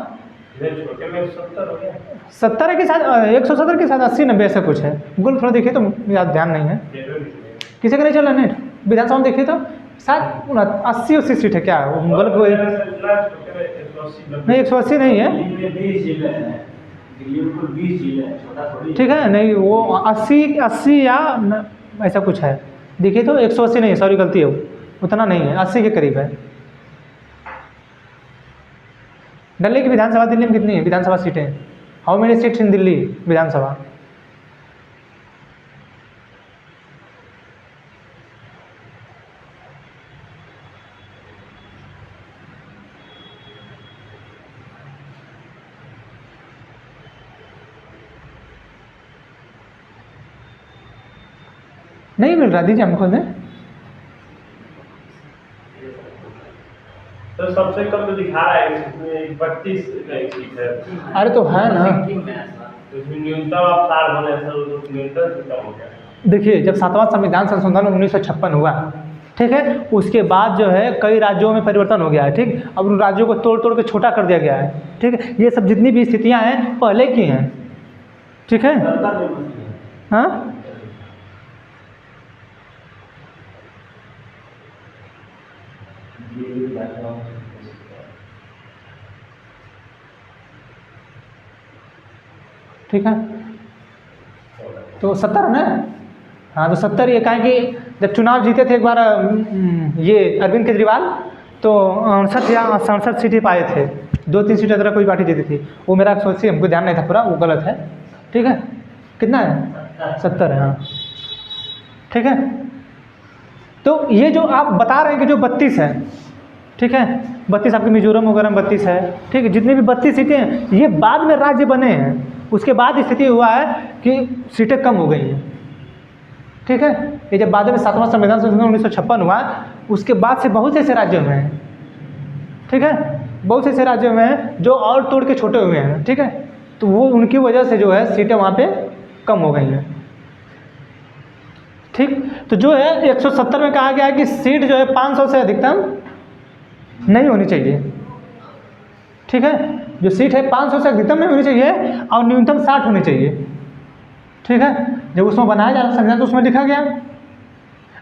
छोटे में 70 हो गया। 70 के साथ 170 के साथ 80-90 ऐसा कुछ है। गूगल थोड़ा देखिए तो याद ध्यान नहीं है। किसी का नहीं चल रहा नेट? विधानसभा में देखिए तो शायद 80 सीट है क्या? गूगल को नहीं 180 नहीं है, दिल्ली में 20 जिले हैं, दिल्ली में कुल 20 जिले हैं, छोटा थोड़ी। ठीक है नहीं वो 80 या ऐसा कुछ है। देखिए तो 180 नहीं है, सॉरी गलती है, वो उतना नहीं है, 80 के करीब है। दिल्ली की विधानसभा दिल्ली में कितनी है विधानसभा सीटें? How many seats in Delhi Vidhan Sabha? नहीं मिल रहा, दीजिए हमको दें। तो सबसे कम तो दिखा रहा है इसमें 32 सीट है। अरे तो है ना, तो इसमें न्यूनतम आप 60 होने सर, तो न्यूनतम कितना हो गया? देखिए जब 7वां संविधान संशोधन 1956 हुआ, ठीक है, उसके बाद जो है कई राज्यों में परिवर्तन हो गया है। ठीक, अब उन राज्यों को तोड़ तोड़ के छोटा कर दिया गया है। ठीक है, ये सब जितनी भी स्थितियां हैं पहले की हैं। ठीक है, हाँ ठीक है, तो 70 ना? हाँ तो 70 ये कहें कि जब चुनाव जीते थे एक बार ये अरविंद केजरीवाल, तो 59 या 67 सीटें पाए थे। 2-3 सीटें अगर कोई पार्टी जीती थी, वो मेरा सोचिए, हमको ध्यान नहीं था पूरा, वो गलत है। ठीक है, कितना है? 70 है। हाँ ठीक है, तो ये जो आप बता रहे हैं कि जो 32 है, ठीक है, 32 आपके मिजोरम वगैरह में 32 है। ठीक है, जितनी भी 32 सीटें हैं ये बाद में राज्य बने हैं, उसके बाद स्थिति हुआ है कि सीटें कम हो गई हैं। ठीक है, ये जब बाद में 7वां संविधान संशोधन 1956 हुआ, उसके बाद से बहुत से ऐसे राज्यों में हैं। ठीक है, बहुत से ऐसे राज्यों में हैं जो और तोड़ के छोटे हुए हैं। ठीक है, तो वो उनकी वजह से जो है सीटें वहाँ पे कम हो गई हैं। ठीक, तो जो है 170 में कहा गया है कि सीट जो है 500 से अधिकतम नहीं होनी चाहिए। ठीक है, जो सीट है 500 से अधिकतम नहीं होनी चाहिए और न्यूनतम 60 होनी चाहिए। ठीक है, जब उसमें बनाया जा रहा संविधान तो उसमें लिखा गया।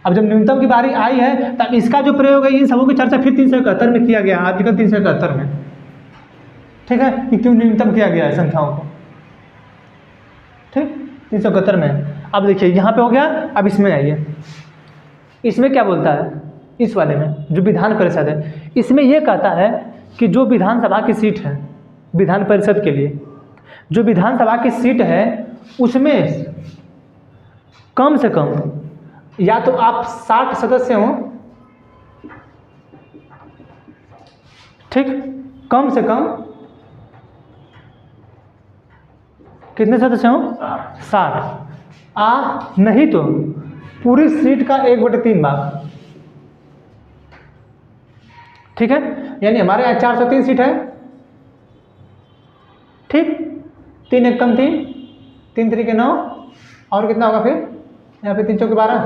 अब जब न्यूनतम की बारी आई है तब इसका जो प्रयोग है इन सबों की चर्चा फिर 371 में किया गया, आर्टिकल 371 में। ठीक है, कि क्यों न्यूनतम किया गया है संख्याओं को। ठीक, 371 में। अब देखिए यहाँ पे हो गया, अब इसमें आइए, इसमें क्या बोलता है? इस वाले में जो विधान परिषद है, इसमें यह कहता है कि जो विधानसभा की सीट है विधान परिषद के लिए, जो विधानसभा की सीट है उसमें कम से कम या तो आप 60 सदस्य हों, ठीक, कम से कम कितने सदस्य हों? 60 नहीं तो पूरी सीट का 1/3 भाग। ठीक है, यानी हमारे यहाँ 403 सीट है। ठीक, 3 1 कम 3, 3 3 के 9 और कितना होगा फिर यहाँ पे 3 चौके 12,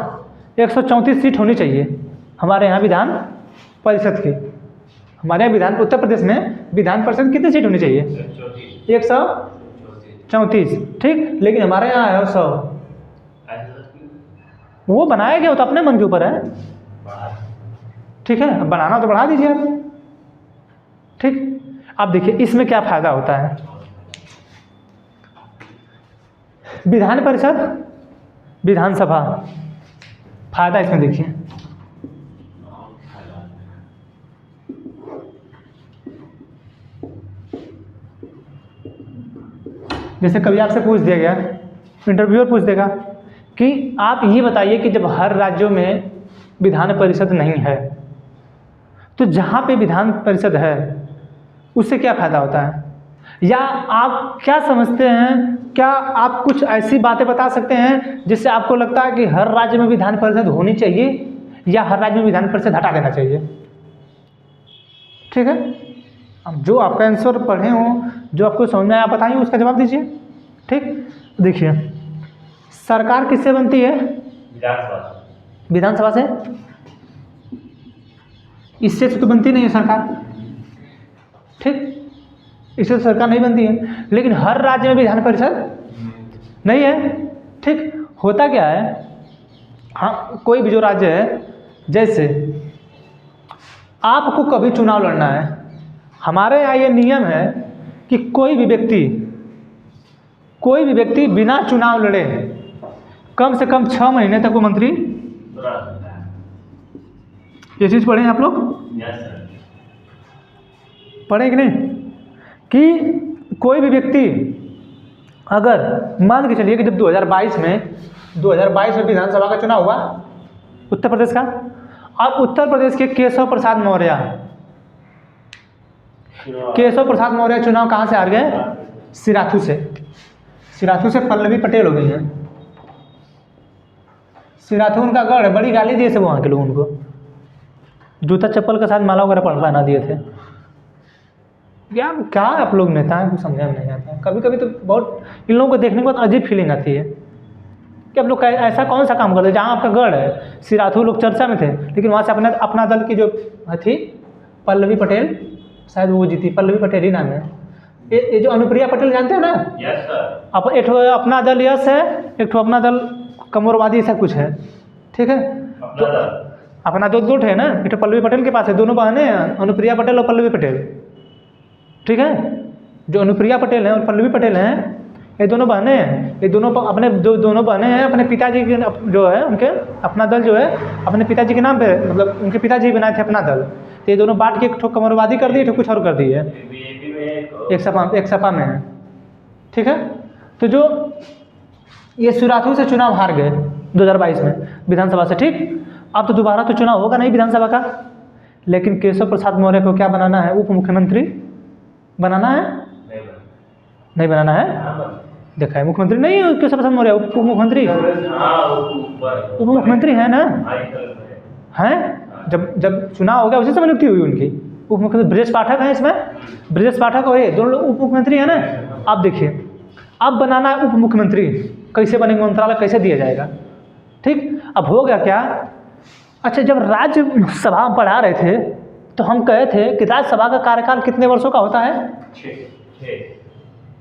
134 सीट होनी चाहिए हमारे यहाँ विधान परिषद की। हमारे यहाँ विधान उत्तर प्रदेश में विधान परिषद कितनी सीट होनी चाहिए? 134। ठीक, लेकिन हमारे यहाँ है 100। वो बनाया गया, वो तो अपने मन के ऊपर है। ठीक है, अब बनाना तो बढ़ा दीजिए आप। ठीक, अब देखिए इसमें क्या फायदा होता है। विधान परिषद विधानसभा, फायदा इसमें देखिए, जैसे कभी आपसे पूछ दिया गया, इंटरव्यूअर पूछ देगा कि आप ये बताइए कि जब हर राज्यों में विधान परिषद नहीं है तो जहाँ पे विधान परिषद है उससे क्या फ़ायदा होता है, या आप क्या समझते हैं, क्या आप कुछ ऐसी बातें बता सकते हैं जिससे आपको लगता है कि हर राज्य में विधान परिषद होनी चाहिए या हर राज्य में विधान परिषद हटा देना चाहिए। ठीक है, अब जो आपका आंसर पढ़े हों, जो आपको समझ में आया, आप बताइए, उसका जवाब दीजिए। ठीक, देखिए सरकार किससे बनती है? विधानसभा से। इससे तो बनती नहीं है सरकार, ठीक, इससे तो सरकार नहीं बनती है। लेकिन हर राज्य में विधान परिषद नहीं है, ठीक। होता क्या है, हाँ, कोई भी जो राज्य है, जैसे आपको कभी चुनाव लड़ना है, हमारे यहाँ ये नियम है कि कोई भी व्यक्ति बिना चुनाव लड़े कम से कम 6 महीने तक वो मंत्री, ये चीज़ पढ़े हैं आप लोग? पढ़े कि नहीं? कि कोई भी व्यक्ति अगर मान के चलिए कि जब 2022 में विधानसभा का चुनाव हुआ उत्तर प्रदेश का, और उत्तर प्रदेश के केशव प्रसाद मौर्य चुनाव कहाँ से हार गए? सिराथू से पल्लवी पटेल हो गई हैं। सिराथू उनका गढ़ है, बड़ी गाली दिए थे वहाँ के लोग उनको, जूता चप्पल के साथ माला वगैरह पहना दिए थे। क्या आप लोग नेता हैं, कुछ समझ में नहीं आता है। कभी कभी तो बहुत इन लोगों को देखने के बाद अजीब फीलिंग आती है कि आप लोग ऐसा कौन सा काम करते हैं जहाँ आपका गढ़ है। सिराथू लोग चर्चा में थे, लेकिन वहाँ से अपना दल की जो थी पल्लवी पटेल, शायद वो जीती, पल्लवी पटेल ही नाम है। ये जो अनुप्रिया पटेल जानते हो ना? Yes sir. एक ठो अपना दल यस है, एक ठो अपना दल कमोरवादी ऐसा कुछ है, ठीक है। तो अपना दो है ना, एक ठो पल्लवी पटेल के पास है, दोनों बहनें हैं, अनुप्रिया पटेल और पल्लवी पटेल, ठीक है। जो अनुप्रिया पटेल हैं और पल्लवी पटेल हैं, ये दोनों बहनें हैं। ये दोनों अपने दोनों बहनें हैं, अपने पिताजी के जो है उनके अपना दल जो है अपने पिताजी के नाम पे, मतलब उनके पिताजी बनाए थे अपना दल। तो ये दोनों बांट के एक ठो कमरवादी कर दिए, एक ठो कुछ और कर दिए, एक सपा में है, ठीक है। तो जो ये सिराथू से चुनाव हार गए 2022 में विधानसभा से, ठीक। अब तो दोबारा तो चुनाव होगा नहीं विधानसभा का, लेकिन केशव प्रसाद मौर्य को क्या बनाना है? उप मुख्यमंत्री बनाना है? नहीं बनाना है। देखा है, मुख्यमंत्री नहीं है केशव प्रसाद मौर्य, उप मुख्यमंत्री है ना, हैं। जब चुनाव हो गया उसी समय नियुक्ति हुई उनकी। उप मुख्यमंत्री ब्रजेश पाठक है इसमें, ब्रजेश पाठक और ये दोनों लोग उप मुख्यमंत्री है ना। अब देखिए, अब बनाना है उप मुख्यमंत्री, कैसे बनेंगे, मंत्रालय कैसे दिया जाएगा, ठीक। अब हो गया क्या, अच्छा, जब राज्यसभा में पढ़ा रहे थे तो हम कहे थे कि राज्यसभा का कार्यकाल कितने वर्षों का होता है?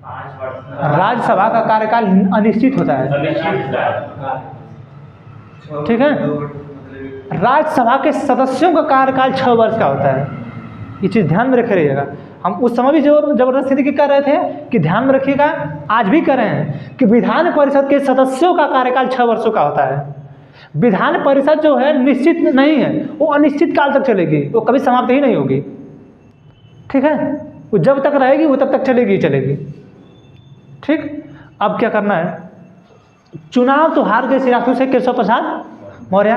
5 वर्ष। राज्यसभा का कार्यकाल अनिश्चित होता है, ठीक है। राज्यसभा के सदस्यों का कार्यकाल 6 वर्ष का होता है। ये चीज़ ध्यान में रखे रहिएगा। हम उस समय भी जबरदस्ती कर रहे थे कि ध्यान में रखिएगा, आज भी कर रहे हैं कि विधान परिषद के सदस्यों का कार्यकाल 6 वर्षों का होता है। विधान परिषद जो है निश्चित नहीं है, वो अनिश्चित काल तक चलेगी, वो कभी समाप्त ही नहीं होगी, ठीक है। वो जब तक रहेगी वो तब तक चलेगी, ठीक। अब क्या करना है, चुनाव तो हार गए सिराथू से केशव प्रसाद मौर्य,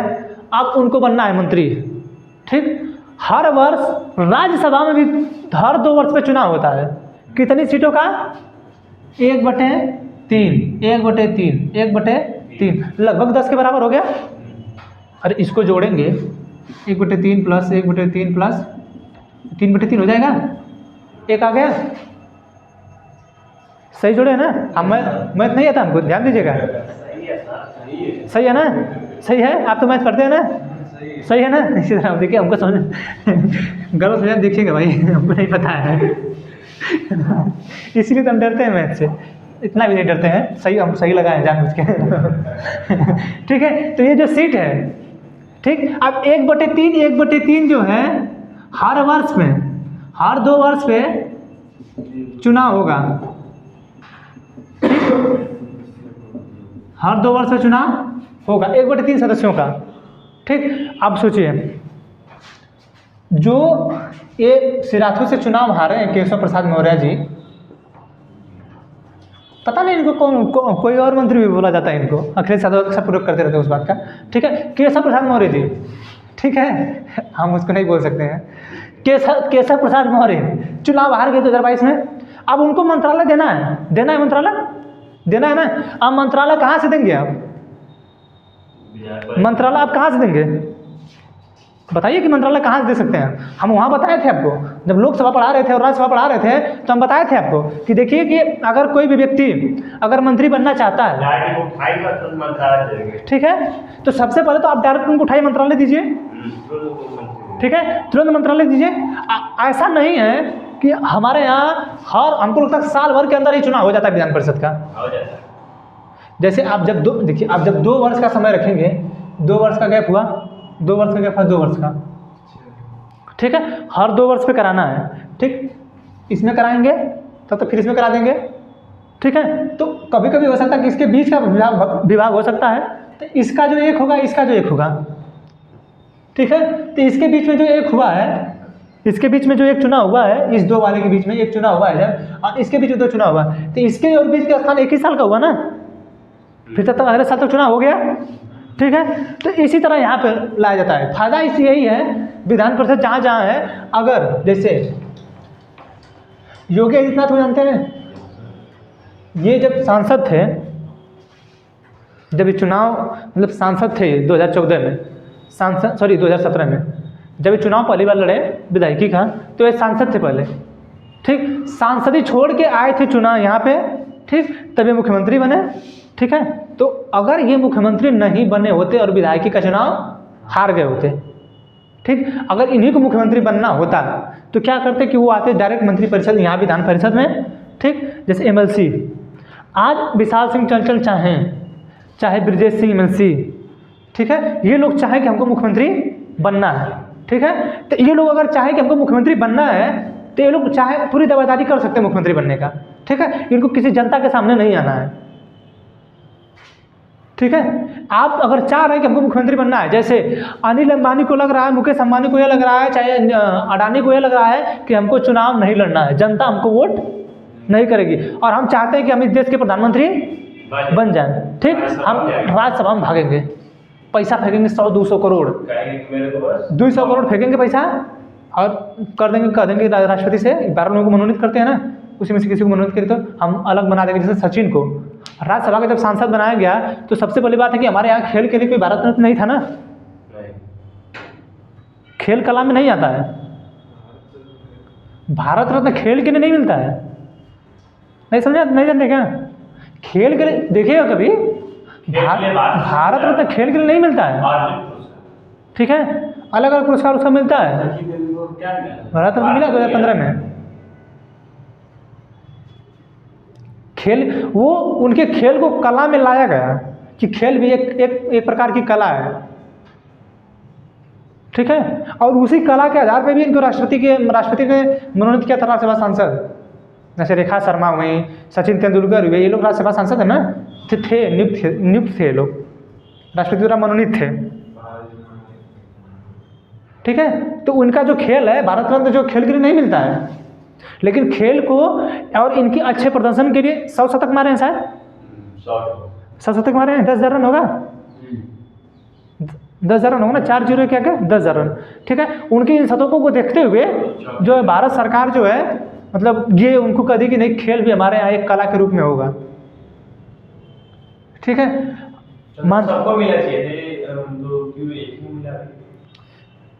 अब उनको बनना है मंत्री, ठीक। हर वर्ष राज्यसभा में भी हर 2 वर्ष पे चुनाव होता है। कितनी सीटों का? 1/3 लगभग 10 के बराबर हो गया। अरे इसको जोड़ेंगे, 1/3 प्लस 1/3 प्लस 3/3 हो जाएगा, 1 आ गया। सही जोड़े है ना? अब मैथ नहीं आता हमको, ध्यान दीजिएगा। सही है ना? सही है, आप तो मैथ करते हैं ना? सही है ना? इसी तरह देखिए, हमको समझ गलत हो जाए देखिएगा भाई, हमको नहीं पता है इसीलिए तो हम डरते हैं मैथ से, इतना भी नहीं डरते हैं। सही, हम सही लगाएं जानबूझ के ठीक है। तो ये जो सीट है, ठीक। अब 1/3 जो है हर वर्ष में, हर 2 वर्ष पे चुनाव होगा, हर 2 वर्ष में चुनाव होगा 1/3 सदस्यों का, ठीक। अब सोचिए, जो ये सिराथू से चुनाव हारे हैं केशव प्रसाद मौर्य जी, पता नहीं इनको कोई और मंत्री भी बोला जाता है, इनको अखिलेश यादव अक्सर प्रयोग करते रहते हैं उस बात का, ठीक है। केशव प्रसाद मौर्य जी, ठीक है, हम उसको नहीं बोल सकते हैं। केशव प्रसाद मौर्य चुनाव हार गए 2022 में। अब उनको मंत्रालय देना है मंत्रालय देना है ना। अब मंत्रालय कहाँ से देंगे? आप मंत्रालय आप कहाँ से देंगे? बताइए कि मंत्रालय कहाँ से दे सकते हैं। हम वहाँ बताए थे आपको, जब लोकसभा पढ़ा रहे थे और राज्यसभा पढ़ा रहे थे तो हम बताए थे आपको कि देखिए कि अगर कोई भी व्यक्ति अगर मंत्री बनना चाहता है, लाइट को उठाएगा तो मंत्रालय देंगे। ठीक है, तो सबसे पहले तो आप डायरेक्ट उनको उठाइए, मंत्रालय दीजिए, ठीक है, तुरंत मंत्रालय दीजिए। ऐसा नहीं है कि हमारे यहाँ हमको लगता है साल भर के अंदर ही चुनाव हो जाता है विधान परिषद का। हो जाता है। जैसे आप जब देखिए आप जब 2 वर्ष का समय रखेंगे, 2 वर्ष का गैप हुआ, 2 वर्ष का गैप हुआ, 2 वर्ष का, ठीक है, हर 2 वर्ष पे कराना है, ठीक, इसमें कराएंगे तब तो फिर इसमें करा देंगे, ठीक है। तो कभी कभी हो सकता है कि इसके बीच का विभाग हो सकता है, तो इसका जो एक होगा, इसका जो एक होगा, ठीक है, तो इसके बीच में जो एक हुआ है, इसके बीच में जो एक चुनाव हुआ है, इस 2 वाले के बीच में एक चुनाव हुआ है जब, और इसके बीच में 2 चुनाव हुआ, तो इसके और बीच का स्थान एक ही साल का हुआ ना, फिर तब तक अगले साल तो चुनाव हो गया, ठीक है। तो इसी तरह यहाँ पर लाया जाता है। फायदा इस यही है विधान परिषद जहाँ जहाँ है, अगर जैसे योगी आदित्यनाथ को जानते हैं, ये जब सांसद थे, जब ये चुनाव मतलब सांसद थे 2014 में, 2017 में, जब ये चुनाव पहली बार लड़े विधायकी का, तो ये सांसद थे पहले, ठीक, सांसदी छोड़ के आए थे चुनाव यहाँ पे, ठीक, तब ये मुख्यमंत्री बने, ठीक है। तो अगर ये मुख्यमंत्री नहीं बने होते और विधायकी का चुनाव हार गए होते, ठीक, अगर इन्हीं को मुख्यमंत्री बनना होता तो क्या करते कि वो आते डायरेक्ट मंत्रिपरिषद यहाँ विधान परिषद में, ठीक, जैसे MLC आज विशाल सिंह चंचल चाहे ब्रजेश सिंह MLC, ठीक है, ये लोग चाहे कि हमको मुख्यमंत्री बनना है, ठीक है, तो ये लोग अगर चाहे कि हमको मुख्यमंत्री बनना है तो ये लोग चाहे पूरी दावेदारी कर सकते हैं मुख्यमंत्री बनने का, ठीक है, इनको किसी जनता के सामने नहीं आना है, ठीक है। आप अगर चाह रहे हैं कि हमको मुख्यमंत्री बनना है, जैसे अनिल अंबानी को लग रहा है, मुकेश अंबानी को यह लग रहा है, चाहे अडानी को यह लग रहा है कि हमको चुनाव नहीं लड़ना है, जनता हमको वोट नहीं करेगी, और हम चाहते हैं कि हम इस देश के प्रधानमंत्री बन जाएं, ठीक, हम राज्यसभा में भागेंगे, पैसा फेंकेंगे 100-200 करोड़, 200 करोड़ फेंकेंगे पैसा, और कह देंगे राष्ट्रपति से 12 लोगों को मनोनीत करते हैं ना, उसी में से किसी को मनोनीत करें तो हम अलग बना देंगे। जैसे सचिन को राज्यसभा का जब सांसद बनाया गया तो सबसे पहली बात है कि हमारे यहाँ खेल के लिए कोई भारत रत्न नहीं था ना, खेल कला में नहीं आता है, भारत रत्न खेल के लिए नहीं मिलता है, नहीं समझा, नहीं जानते क्या, खेल के लिए देखिएगा कभी, भारत रत्न खेल के लिए नहीं मिलता है, ठीक है, अलग अलग पुरस्कार उसका मिलता है। भारत रत्न मिला 2015 में, खेल वो उनके खेल को कला में लाया गया कि खेल भी एक प्रकार की कला है, ठीक है, और उसी कला के आधार पर भी इनको राष्ट्रपति ने मनोनीत किया था राज्यसभा सांसद, जैसे रेखा शर्मा हुई, सचिन तेंदुलकर हुए, ये लोग राज्यसभा सांसद है ना, नियुक्त थे, ये लोग राष्ट्रपति द्वारा मनोनीत थे, ठीक है। तो उनका जो खेल है, भारत रत्न जो खेल के लिए नहीं मिलता है, लेकिन खेल को और इनके अच्छे प्रदर्शन के लिए 100 शतक मारे हैं, शायद 100 शतक मारे हैं, 10,000 रन होगा, 10,000 रन होगा ना, 4-0 क्या 10,000 रन, ठीक है। उनके इन शतकों को देखते हुए जो है भारत सरकार जो है मतलब ये उनको कह दी कि नहीं, खेल भी हमारे यहाँ एक कला के रूप में होगा, ठीक है। सबको मिलना चाहिए तो क्यों एक ही मिला?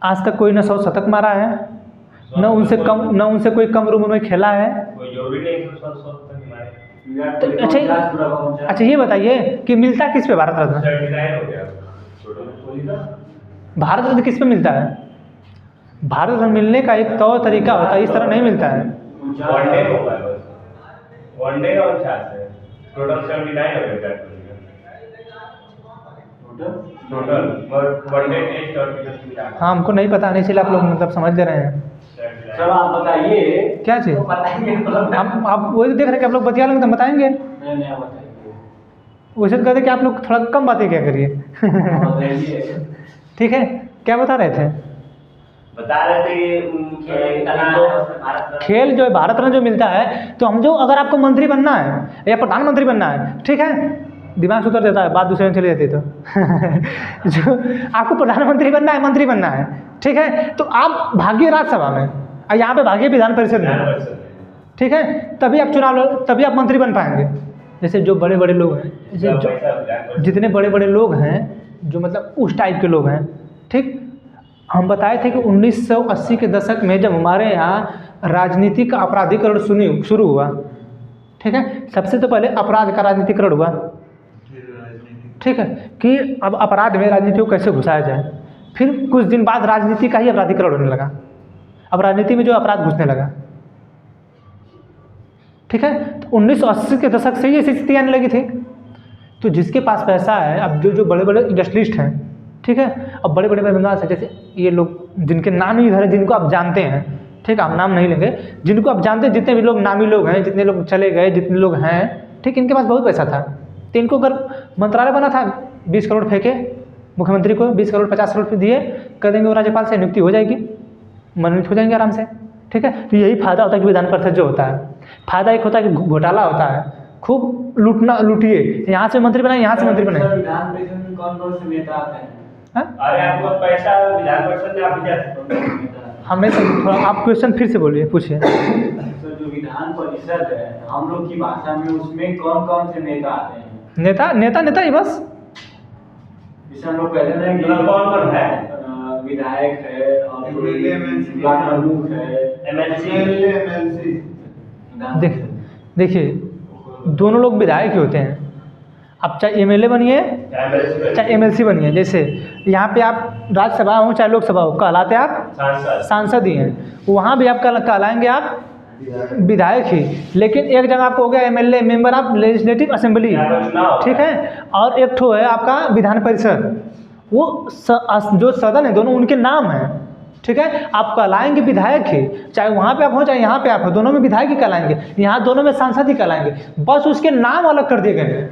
आज तक कोई न 100 शतक मारा है, न उनसे कोई कम उम्र में खेला है, कोई जरूरी नहीं 100 तक मारे। तो अच्छा ये बताइए कि मिलता किस पे भारत रत्न? भारत रत्न किस पे मिलता है? भारत रत्न मिलने का एक तौर तरीका होता है, इस तरह नहीं मिलता है। वनडे होगा बस, वनडे और 49 है, टोटल 79 हो गया टोटल वनडे टेस्ट और टी20। हाँ, हमको नहीं पता, नहीं इसलिए आप लोग मतलब समझ ले रहे हैं। सर आप बताइए क्या चीज़? बताएंगे हम आप वही देख रहे हैं कि आप लोग बतिया लेंगे तो बताएंगे, नहीं बताइए, वैसे तो कहते कि आप लोग थोड़ा कम बातें क्या करिए। ठीक है, क्या बता रहे थे? बता रहे थे कि खेल जो है भारत रत्न जो मिलता है, तो हम जो अगर आपको मंत्री बनना है या प्रधानमंत्री बनना है, ठीक है, दिमाग से उतर देता है, बात दूसरे में चली जाती है तो जो आपको प्रधानमंत्री बनना है, मंत्री बनना है, ठीक है, तो आप भागिए राज्यसभा में और यहाँ पे भागिए विधान परिषद में, ठीक है, तभी आप तभी आप मंत्री बन पाएंगे। जैसे जो बड़े बड़े लोग हैं, जितने बड़े बड़े लोग हैं जो मतलब उस टाइप के लोग हैं, ठीक, हम बताए थे कि 1980 के दशक में जब हमारे यहाँ राजनीतिक अपराधीकरण शुरू हुआ, ठीक है, सबसे तो पहले अपराध का राजनीतिकरण हुआ, फिर राजनीति। ठीक है, कि अब अपराध में राजनीति को कैसे घुसाया जाए। फिर कुछ दिन बाद राजनीति का ही अपराधीकरण होने लगा, अब राजनीति में जो अपराध घुसने लगा, ठीक है। तो 1980 के दशक से ही ऐसी स्थिति आने लगी थी। तो जिसके पास पैसा है, अब जो बड़े बड़े इंडस्ट्रियलिस्ट हैं, ठीक है, अब बड़े बड़े बिजनेस हैं, जैसे ये लोग जिनके नाम ही इधर है, जिनको आप जानते हैं, ठीक है, आप नाम नहीं लेंगे, जिनको आप जानते हैं, जितने भी लोग नामी लोग हैं, जितने लोग चले गए, जितने लोग हैं, ठीक, इनके पास बहुत पैसा था। तो इनको अगर मंत्रालय बना था, 20 करोड़ फेंके मुख्यमंत्री को, 20 करोड़ 50 करोड़ दिए, कह देंगे वो राज्यपाल से नियुक्ति हो जाएगी, मनोनीत हो जाएंगे आराम से, ठीक है। तो यही फायदा होता है कि विधान परिषद जो होता है, फायदा एक होता है कि घोटाला होता है, खूब लूटिए, यहाँ से मंत्री बनाए, यहाँ से मंत्री बनाए। विधान परिषद में कौन कौन से नेता आते हैं? अरे आपको पैसा विधान परिषद में आप भी जा सकते हो। हमें तो थोड़ा आप क्वेश्चन फिर से बोलिए, पूछिए। तो जो विधान परिषद है हम लोग की भाषा में, उसमें कौन कौन से नेता आते हैं? नेता ही बस। जैसे हम लोग कहते हैं कि कौन है? विधायक है, और MLA, MLC, ब्लॉक प्रमुख है, MLC। देखिए दोनों लोग विधायक ही होते हैं। अब चाहे एमएलए बनिए चाहे एमएलसी बनिए, जैसे यहाँ पे आप राज्यसभा हो चाहे लोकसभा हो, कहलाते आप सांसद ही हैं, वहाँ भी आप कहलाएंगे आप विधायक ही। लेकिन एक जगह आपको हो गया MLA, member of legislative assembly, ठीक है, और एक ठो है आपका विधान परिषद, वो जो सदन है दोनों उनके नाम हैं, ठीक है। आप कहलाएंगे विधायक ही, चाहे वहाँ पे आप हो चाहे यहाँ पे आप हो, दोनों में विधायक ही कहलाएंगे, यहाँ दोनों में सांसद ही कहलाएंगे, बस उसके नाम अलग कर दिए गए हैं,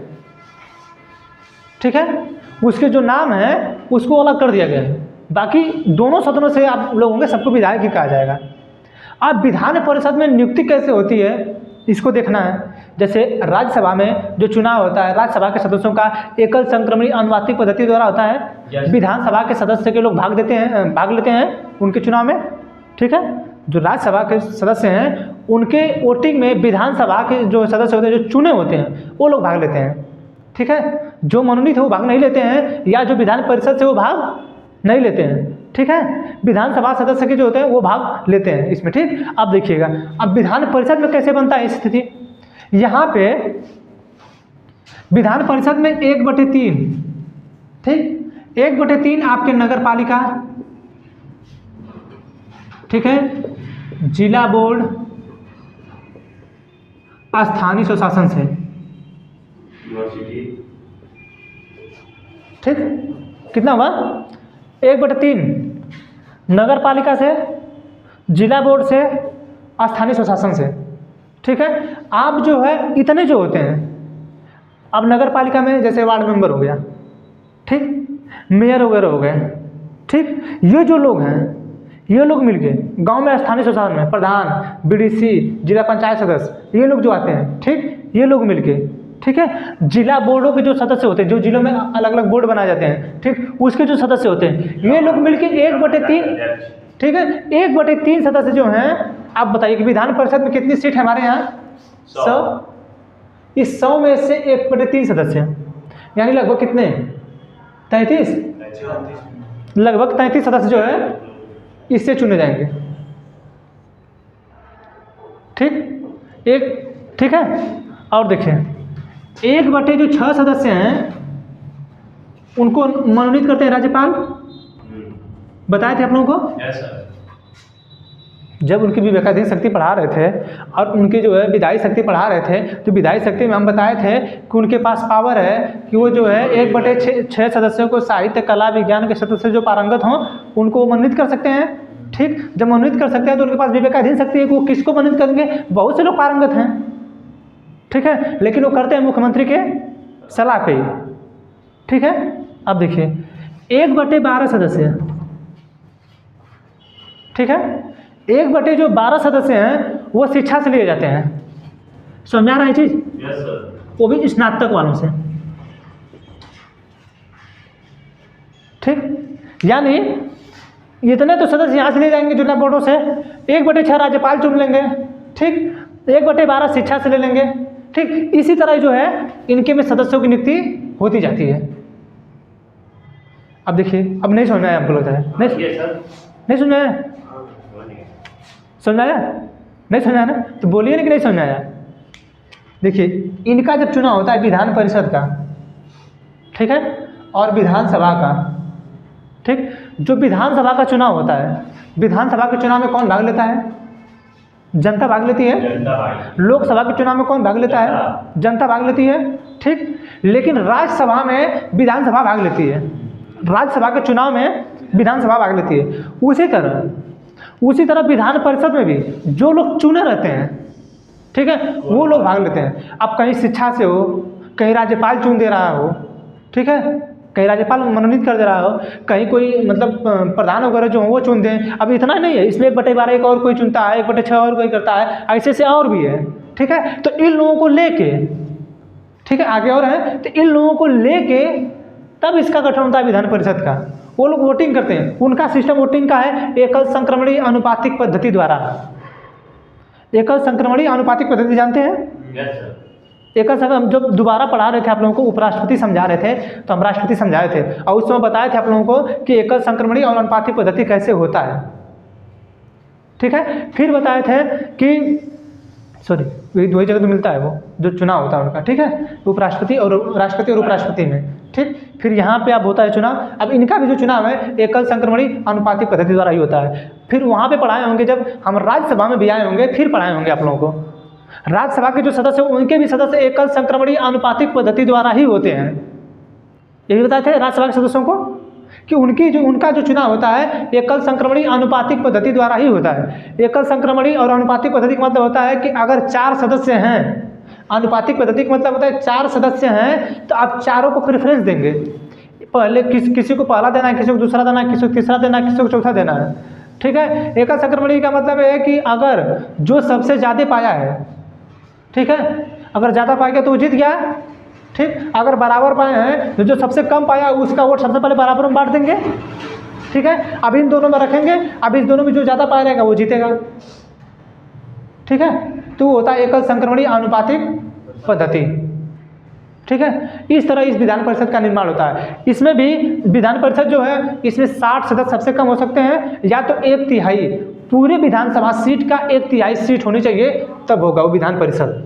ठीक है। उसके जो नाम है उसको अलग कर दिया गया है, बाकी दोनों सदनों से आप लोग होंगे, सबको विधायक ही कहा जाएगा। अब विधान परिषद में नियुक्ति कैसे होती है इसको देखना है। जैसे राज्यसभा में जो चुनाव होता है, राज्यसभा के सदस्यों का एकल संक्रमणीय अनुपातिक पद्धति द्वारा होता है। विधानसभा के सदस्य के लोग भाग लेते हैं उनके चुनाव में, ठीक है। जो राज्यसभा के सदस्य हैं उनके वोटिंग में विधानसभा के जो सदस्य होते हैं, जो चुने होते हैं, वो लोग भाग लेते हैं, ठीक है। जो मनोनीत है वो भाग नहीं लेते हैं, या जो विधान परिषद से वो भाग नहीं लेते हैं, ठीक है। विधानसभा सदस्य के जो होते हैं वो भाग लेते हैं इसमें, ठीक। अब देखिएगा, अब विधान परिषद में कैसे बनता है स्थिति, यहाँ पे विधान परिषद में 1/3, ठीक, 1/3 आपके नगर पालिका, ठीक है, जिला बोर्ड, स्थानीय स्वशासन से, ठीक, कितना हुआ 1/3 नगर पालिका से, जिला बोर्ड से, स्थानीय स्वशासन से, ठीक है। आप जो है इतने जो होते हैं, अब नगर पालिका में जैसे वार्ड मेंबर हो गया, ठीक, मेयर वगैरह हो गए, ठीक, ये जो लोग हैं ये लोग मिलके गांव में स्थानीय स्वशासन में प्रधान, बीडीसी, जिला पंचायत सदस्य, ये लोग जो आते हैं, ठीक, ये लोग मिलके, ठीक है। जिला बोर्डों के जो सदस्य होते हैं, जो जिलों में अलग अलग बोर्ड बनाए जाते हैं, ठीक, उसके जो सदस्य होते हैं, ये लोग मिलके 1/3, ठीक है, 1/3 सदस्य जो हैं। आप बताइए कि विधान परिषद में कितनी सीट है हमारे यहाँ? 100। इस 100 में से 1/3 सदस्य, यानी लगभग कितने, 33, लगभग 33 सदस्य जो है इससे चुने जाएंगे, ठीक है। और देखिए 1/6 सदस्य हैं, उनको मनोनीत करते हैं राज्यपाल, बताए थे आप लोगों को। Yes sir. जब उनकी विवेकाधीन शक्ति पढ़ा रहे थे और उनकी जो है विधायी शक्ति पढ़ा रहे थे, तो विधायी शक्ति में हम बताए थे कि उनके पास पावर है कि वो जो है 1/6 सदस्यों को साहित्य, कला, विज्ञान के क्षेत्र से जो पारंगत हों उनको मनोनीत कर सकते हैं, ठीक। जब मनोनीत कर सकते हैं तो उनके पास विवेकाधीन शक्ति है कि वो किसको मनोनीत करेंगे। बहुत से लोग पारंगत हैं, ठीक है, लेकिन वो करते हैं मुख्यमंत्री के सलाह पे ही, ठीक है। अब देखिए 1/12 सदस्य, ठीक है, 1/12 सदस्य हैं वो शिक्षा से लिए जाते हैं। समझा रहा है चीज़? Yes sir. वो भी स्नातक वालों से, ठीक। यानी इतने तो सदस्य यहाँ से ले जाएंगे जिला बोर्डों से, 1/6 राज्यपाल चुन लेंगे, ठीक, 1/12 शिक्षा से ले लेंगे, ठीक। इसी तरह जो है इनके में सदस्यों की नियुक्ति होती जाती है। अब देखिए, अब नहीं समझ में आया आपको लगता है? नहीं, ये सर नहीं समझ में आया? समझ में आया? नहीं समझ में आया ना? तो बोलिए ना कि नहीं समझ में आया। देखिए, इनका जब चुनाव होता है विधान परिषद का, ठीक है, और विधानसभा का, ठीक, जो विधानसभा का चुनाव होता है, विधानसभा के चुनाव में कौन भाग लेता है? जनता भाग लेती है। जनता भाई लोकसभा के चुनाव में कौन भाग लेता है? जनता भाग लेती है, ठीक। लेकिन राज्यसभा में विधानसभा भाग लेती है। राज्यसभा के चुनाव में विधानसभा भाग लेती है। उसी तरह विधान परिषद में भी जो लोग चुने रहते हैं, ठीक है, वो लोग भाग लेते हैं। अब कहीं शिक्षा से हो, कहीं राज्यपाल चुन दे रहा हो, ठीक है, कहीं राज्यपाल मनोनीत कर दे रहा हो, कहीं कोई मतलब प्रधान वगैरह जो हो वो चुन दें। अब इतना नहीं है, इसमें 1/12 एक और कोई चुनता है, 1/6 और कोई करता है, ऐसे से और भी है, ठीक है। तो इन लोगों को लेके, ठीक है, आगे और है, तो इन लोगों को लेके तब इसका गठन होता है विधान परिषद का। वो लोग वोटिंग करते हैं, उनका सिस्टम वोटिंग का है एकल संक्रमणी अनुपातिक पद्धति द्वारा। एकल संक्रमणी अनुपातिक पद्धति जानते हैं? Yes sir. एकल संक्रमण, हम जब दोबारा पढ़ा रहे थे आप लोगों को, उपराष्ट्रपति समझा रहे थे, तो हम राष्ट्रपति समझाए थे और उस समय बताए थे आप लोगों को कि एकल संक्रमणी और अनुपातिक पद्धति कैसे होता है, ठीक है। फिर बताए थे कि सॉरी, वही जगह तो मिलता है वो जो चुनाव होता है उनका, ठीक है, उपराष्ट्रपति और राष्ट्रपति और उपराष्ट्रपति में, ठीक। फिर यहाँ पे अब होता है चुनाव। अब इनका भी जो चुनाव है एकल संक्रमणी अनुपातिक पद्धति द्वारा ही होता है। फिर वहाँ पे पढ़ाए होंगे, जब हम राज्यसभा में भी आए होंगे फिर पढ़ाए होंगे आप लोगों को। राज्यसभा के जो सदस्य उनके भी सदस्य एकल संक्रमणी अनुपातिक पद्धति द्वारा ही होते हैं। यही बताए थे राज्यसभा के सदस्यों को कि उनका जो चुनाव होता है एकल संक्रमणी अनुपातिक पद्धति द्वारा ही होता है। एकल संक्रमणी और अनुपातिक पद्धति का मतलब होता है कि अगर 4 सदस्य हैं, अनुपातिक पद्धति का मतलब होता है 4 सदस्य हैं तो आप चारों को प्रेफरेंस देंगे। पहले किसी को पहला देना है, किसी को दूसरा देना है, किसी को तीसरा देना है, किसी को चौथा देना है, ठीक है। एकल संक्रमणी का मतलब है कि अगर जो सबसे ज़्यादा पाया है, ठीक है, अगर ज़्यादा पाया गया तो वो जीत गया, ठीक। अगर बराबर पाए हैं तो जो सबसे कम पाया उसका वोट सबसे पहले बराबर में बांट देंगे, ठीक है। अब इन दोनों में रखेंगे, अब इस दोनों में जो ज़्यादा पाया रहेगा वो जीतेगा, ठीक है। तो वो होता है एकल संक्रमणी अनुपातिक पद्धति, ठीक है। इस तरह इस विधान परिषद का निर्माण होता है। इसमें भी विधान परिषद जो है, इसमें 60 सदस्य सबसे कम हो सकते हैं, या तो 1/3 पूरे विधानसभा सीट का 1/3 सीट होनी चाहिए, तब होगा वो विधान परिषद।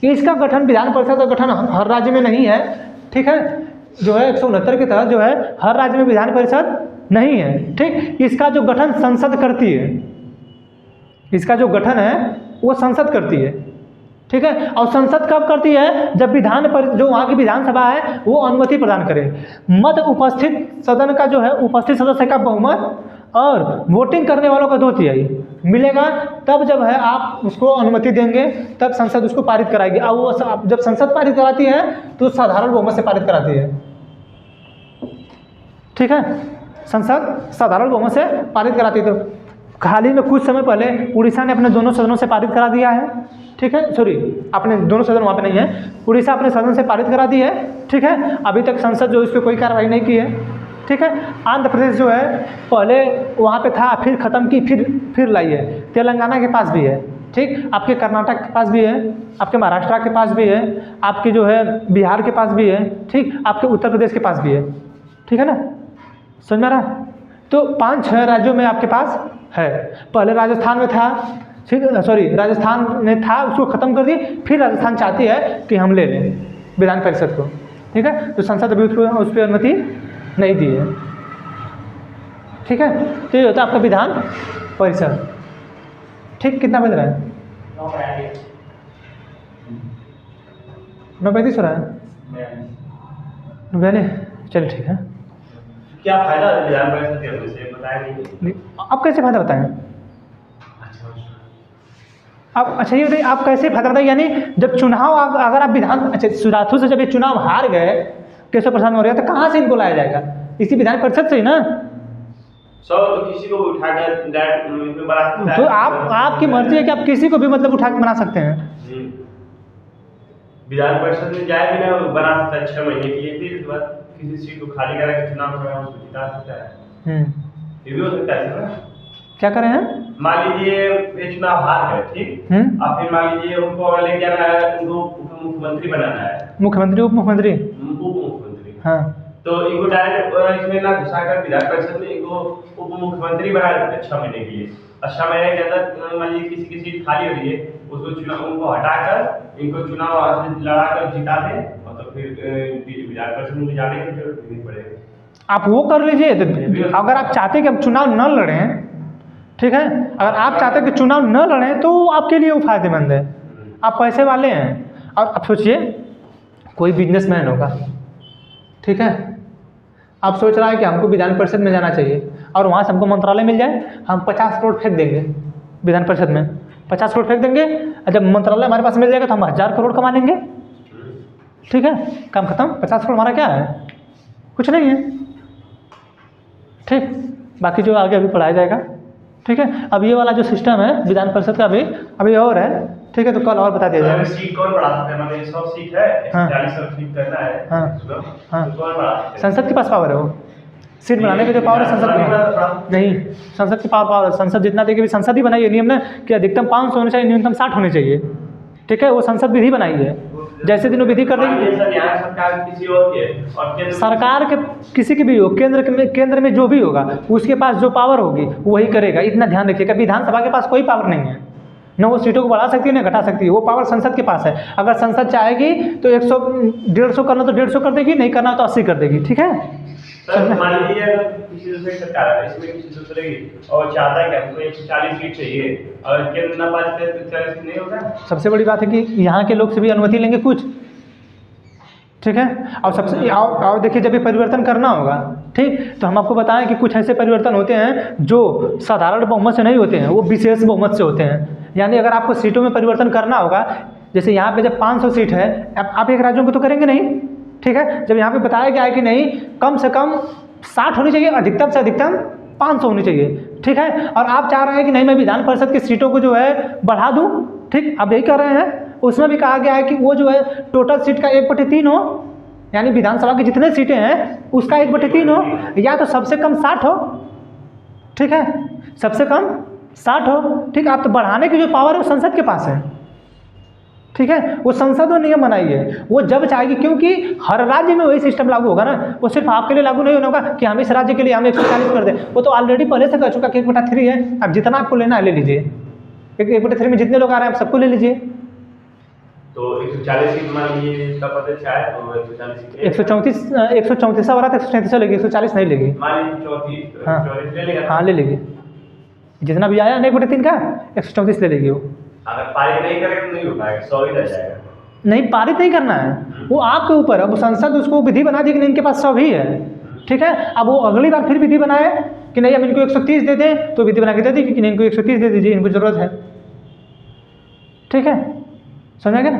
इसका गठन, विधान परिषद का गठन हर राज्य में नहीं है, ठीक है, जो है 169 के तहत जो है हर राज्य में विधान परिषद नहीं है, ठीक। इसका जो गठन संसद करती है, इसका जो गठन है वो संसद करती है, ठीक है। और संसद कब करती है? जब जो वहाँ की विधानसभा है वो अनुमति प्रदान करे। मत उपस्थित सदन का जो है, उपस्थित सदस्य का बहुमत और वोटिंग करने वालों का 2/3 मिलेगा, तब जब है आप उसको अनुमति देंगे, तब संसद उसको पारित कराएगी। और वो जब संसद पारित कराती है तो साधारण बहुमत से पारित कराती है, ठीक है। संसद साधारण बहुमत से पारित कराती है। तो हाल ही में कुछ समय पहले उड़ीसा ने अपने दोनों सदनों से पारित करा दिया है, ठीक है, सॉरी, अपने दोनों सदन वहाँ पे नहीं है, उड़ीसा अपने सदन से पारित करा दी है, ठीक है। अभी तक संसद जो इस पर कोई कार्रवाई नहीं की है, ठीक है। आंध्र प्रदेश जो है पहले वहाँ पे था, फिर ख़त्म की, फिर लाई है। तेलंगाना के पास भी है, ठीक, आपके कर्नाटक के पास भी है, आपके महाराष्ट्र के पास भी है, आपके जो है बिहार के पास भी है, ठीक, आपके उत्तर प्रदेश के पास भी है, ठीक है ना, समझ में आ रहा। तो 5-6 राज्यों में आपके पास है। पहले राजस्थान में था, ठीक, सॉरी, राजस्थान में था, उसको ख़त्म कर दी, फिर राजस्थान चाहती है कि हम ले लें विधान परिषद को, ठीक है। तो संसद अभी उस पर अनुमति नहीं दी है, ठीक है। तो ये होता है आपका विधान परिषद, ठीक। कितना बज रहा है? 9:35 हो रहा है, 9:42, चलिए ठीक है। क्या फायदा है विधान परिषद के होने से, बताया नहीं। आप कैसे फायदा बताएं? आप अच्छा ये बताइए, आप कैसे फायदा बताइए? यानी जब चुनाव अगर आप विधान, अच्छा सुराथू से जब ये चुनाव हार गए केशव प्रसाद मौर्य, तो कहाँ से इनको लाया जाएगा? इसी विधान परिषद से ही ना। तो किसी को उठाकर डायरेक्ट बना सकता है। तो आपकी मर्जी है कि आप किसी को भी मतलब उठा के बना सकते हैं। विधान परिषद में जाए भी ना बना सकता है 6 महीने के लिए, फिर उसके बाद किसी सीट को खाली करा के चुनाव कराया उसको जिता सकता है। ये भी हो सकता है ना। क्या करें हैं? मान लीजिए ये चुनाव हार गए, ठीक, अब फिर मान लीजिए उनको अगर लेके आना है, उनको मुख्यमंत्री बनाना है, मुख्यमंत्री, उप मुख्यमंत्री, उप मुख्यमंत्री, हाँ, तो इनको डायरेक्ट इसमें ना घुसाकर विधान परिषद में इनको उप मुख्यमंत्री बना देते 6 महीने के लिए, और 6 महीने के अंदर मान लीजिए किसी की सीट खाली हो रही है, उसको चुनाव उनको हटाकर इनको चुनाव लड़ाकर जिता दें, और तो फिर विधान परिषद में जाने की जरूरत नहीं पड़ेगी। आप वो कर लीजिए। तो अगर आप चाहते कि अब चुनाव न लड़ें, ठीक है, अगर आप चाहते कि चुनाव न लड़ें तो आपके लिए वो फायदेमंद है। आप पैसे वाले हैं, और अब सोचिए कोई बिजनेसमैन होगा, ठीक है, आप सोच रहा है कि हमको विधान परिषद में जाना चाहिए और वहाँ से हमको मंत्रालय मिल जाए, हम 50 करोड़ फेंक देंगे विधान परिषद में, 50 करोड़ फेंक देंगे, और जब मंत्रालय हमारे पास मिल जाएगा तो हम 1000 करोड़ कमा लेंगे, ठीक है, काम खत्म। 50 करोड़ हमारा क्या है, कुछ नहीं है, ठीक। बाकी जो आगे अभी पढ़ाया जाएगा, ठीक है। अब ये वाला जो सिस्टम है विधान परिषद का अभी और है, ठीक है, तो कल और बता दिया जाएगा। सीट कौन बढ़ा सकता है, मतलब 100 सीट है, 40 सीट करना है, हाँ, हाँ, तो कौन बढ़ा सकता है? संसद के पास पावर है, वो सीट बनाने के जो पावर है संसद में नहीं, संसद के पावर संसद जितना देगी, संसद ही बनाई है नियम ना कि अधिकतम 500 होने चाहिए, न्यूनतम 60 होने चाहिए, ठीक है, वो संसद विधि बनाई है, जैसे दिन वो विधि कर देगी। सरकार किसी और की है, और केंद्र सरकार के किसी की भी हो, केंद्र में जो भी होगा उसके पास जो पावर होगी वही करेगा, इतना ध्यान रखिएगा। विधानसभा के पास कोई पावर नहीं है, न वो सीटों को बढ़ा सकती है न घटा सकती है, वो पावर संसद के पास है। अगर संसद चाहेगी तो 100 150 करना तो 150 कर देगी, नहीं करना तो 80 कर देगी, ठीक है। सर मान लीजिए अगर किसी दूसरे सरकार है, इसमें किसी दूसरे की और चाहता है कि हमको 140 सीट चाहिए और केंद्र ना पास करे तो 40 नहीं होगा। सबसे बड़ी बात है कि यहाँ के लोग से भी अनुमति लेंगे कुछ, ठीक है। और सबसे और देखिए जब ये परिवर्तन करना होगा, ठीक, तो हम आपको बताएं कि कुछ ऐसे परिवर्तन होते हैं जो साधारण बहुमत से नहीं होते हैं, वो विशेष बहुमत से होते हैं। यानी अगर आपको सीटों में परिवर्तन करना होगा, जैसे यहाँ पे जब 500 सीट है, आप एक राज्यों को तो करेंगे नहीं, ठीक है। जब यहाँ पे बताया गया है कि नहीं कम से कम 60 होनी चाहिए, अधिकतम से अधिकतम 500 होनी चाहिए, ठीक है, और आप चाह रहे हैं कि नहीं मैं विधान परिषद की सीटों को जो है बढ़ा दूँ, ठीक, आप यही कर रहे हैं। उसमें भी कहा गया है कि वो जो है टोटल सीट का 1/3 हो, यानी विधानसभा की जितने सीटें हैं उसका 1/3 हो, या तो सबसे कम 60 हो, ठीक है, सबसे कम 60 हो, ठीक। आप तो बढ़ाने की जो पावर है वो संसद के पास है, ठीक है, वो संसद वो नियम बनाई है, वो जब चाहेगी, क्योंकि हर राज्य में वही सिस्टम लागू होगा ना, वो सिर्फ आपके लिए लागू नहीं होगा कि हम इस राज्य के लिए हम 140 कर दें, वो तो ऑलरेडी पहले से कर चुका कि 1/3 है। अब जितना आपको लेना है ले लीजिए, 1/3 में जितने लोग आ रहे हैं आप सबको ले लीजिए। तो 140 सीट मान लीजिए इसका पता चाहे तो 140 सीट 134 वाला तो 137 लेगी, 140 नहीं लेगी, मान लीजिए 34 हाँ। 44 ले लेगा। हाँ ले लेगी, जितना भी आया ना 1/3 का 134 ले लेगी वो। अगर पारित नहीं करेगा तो नहीं हो पाएगा, 100 ही रह जाएगा। नहीं पारित नहीं करना है, वो आपके ऊपर है। अब संसद उसको विधि बना दी कि नहीं इनके पास 100 ही है, ठीक है। अब वो अगली बार फिर विधि बनाए कि नहीं हम इनको 130 दे दें, तो विधि बना के दे दी कि नहीं इनको 130 दे दीजिए, इनको ज़रूरत है, ठीक है, समझ गए ना।